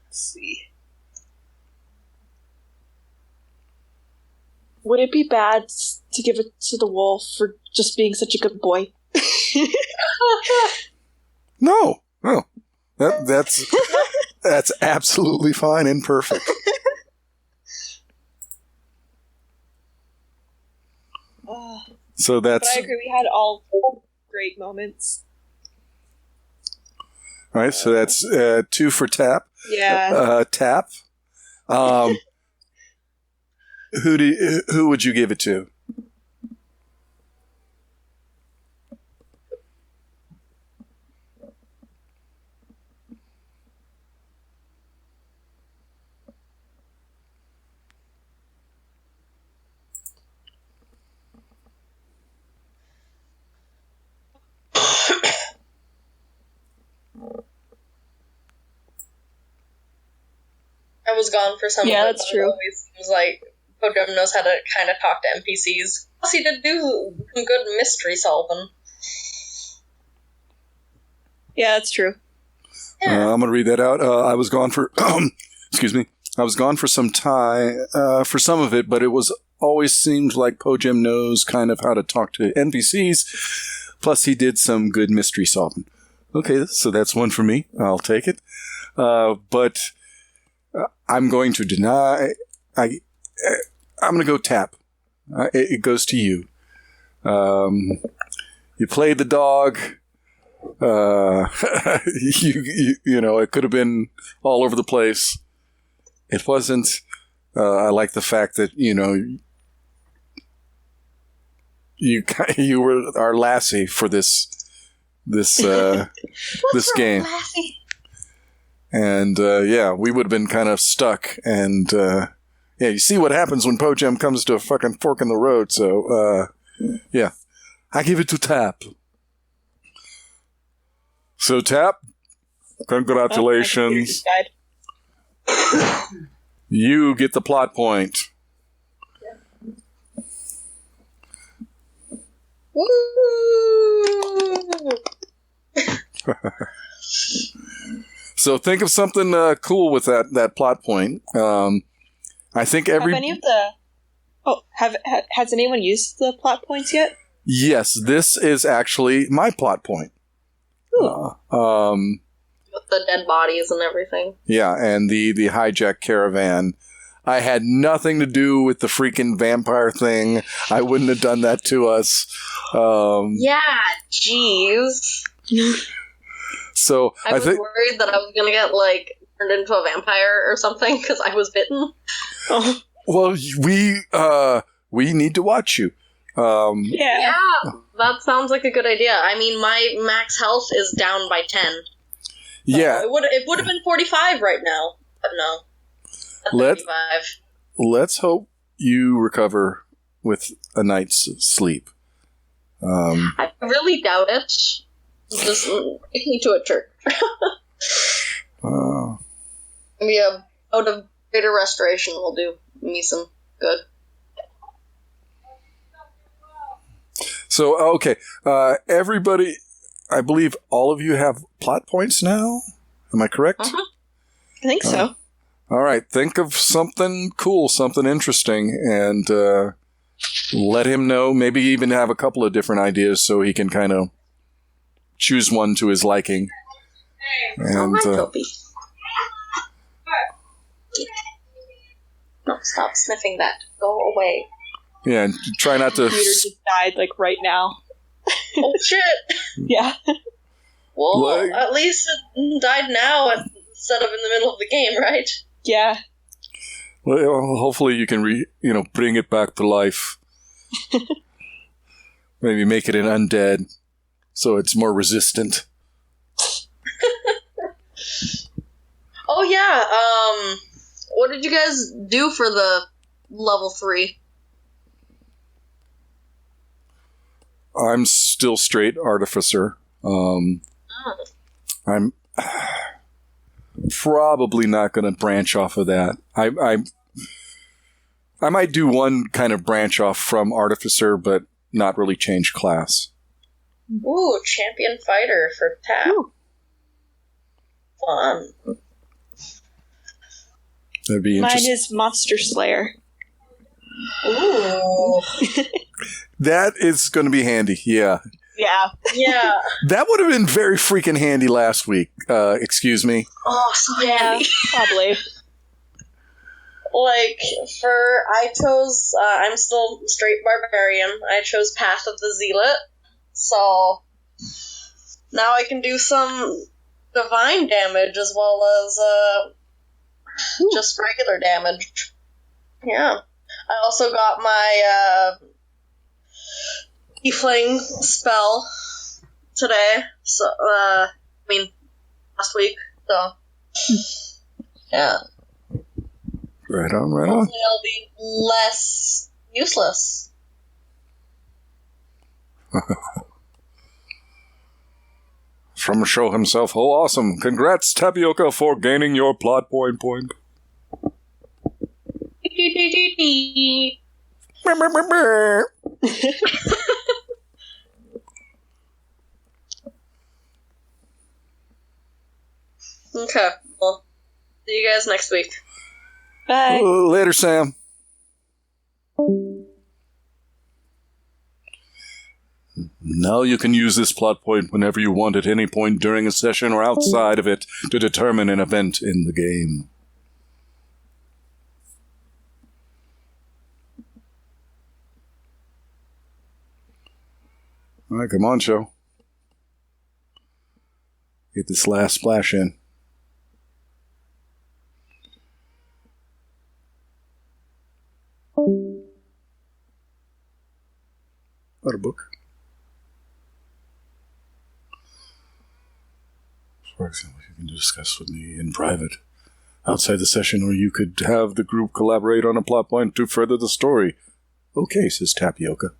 Let's see. Would it be bad to give it to the wolf for just being such a good boy? No. That's absolutely fine and perfect. So But that's I agree, we had all great moments. all right. So that's 2 for Tap. Yeah. Tap. Who would you give it to? I was gone for some Yeah, of it, that's but true. It always seems like Po-jem knows how to kind of talk to NPCs. Plus, he did do some good mystery solving. Yeah, that's true. Yeah. I'm going to read that out. I was gone for, excuse me. I was gone for some time, for some of it, but it was always seemed like Po-jem knows kind of how to talk to NPCs. Plus, he did some good mystery solving. Okay, so that's 1 for me. I'll take it. But I'm going to deny. I'm going to go Tap. It goes to you. You played the dog. You know, it could have been all over the place. It wasn't. I like the fact that, you know, you were our lassie for this game. Lassie? And yeah, we would have been kind of stuck. And yeah, you see what happens when Po-jem comes to a fucking fork in the road. So yeah, I give it to Tap. So Tap, congratulations. You get the plot point. Woo! So think of something cool with that plot point. I think Have any of the... Oh, has anyone used the plot points yet? Yes, this is actually my plot point. With the dead bodies and everything. Yeah, and the hijack caravan. I had nothing to do with the freaking vampire thing. I wouldn't have done that to us. Yeah, jeez. So I was worried that I was gonna get, like, turned into a vampire or something because I was bitten. Oh. Well, we need to watch you. Yeah, that sounds like a good idea. I mean, my max health is down by 10. Yeah. It would have been 45 right now, but no. Let's 35. Let's hope you recover with a night's sleep. I really doubt it. Just take me to a church. Maybe a out of greater restoration will do me some good. So, okay. Everybody, I believe all of you have plot points now? Am I correct? Uh-huh. I think so. All right. Think of something cool, something interesting, and let him know. Maybe even have a couple of different ideas so he can kind of choose one to his liking. And, Toby. No, stop sniffing that. Go away. yeah, and try not to... Peter just died, like, right now. Oh, shit! Yeah. Well, Like- at least it died now instead of in the middle of the game, right? Yeah. Well, hopefully you can bring it back to life. Maybe make it an undead, so it's more resistant. Oh yeah. What did you guys do for the level 3? I'm still straight artificer. I'm probably not going to branch off of that. I might do one kind of branch off from artificer, but not really change class. Ooh, champion fighter for tap. Ooh. Fun. That'd be Mine interesting. is Monster Slayer. Ooh. That is going to be handy. Yeah, Yeah. Yeah. that would have been very freaking handy last week. Excuse me. Oh, so handy. Probably. I chose, I'm still straight barbarian. I chose Path of the Zealot. So, now I can do some divine damage as well as, just regular damage. Yeah. I also got my, Tiefling spell today. So, last week. So, yeah. Right on, right on. Hopefully I'll be less useless. From show himself. Oh, awesome. Congrats, Tapioca, for gaining your plot point. Okay, well, see you guys next week. Bye. Later, Sam. Now you can use this plot point whenever you want at any point during a session or outside of it to determine an event in the game. All right, come on, show. Get this last splash in. Got a book. For example, you can discuss with me in private outside the session, or you could have the group collaborate on a plot point to further the story. Okay, says Tapioca.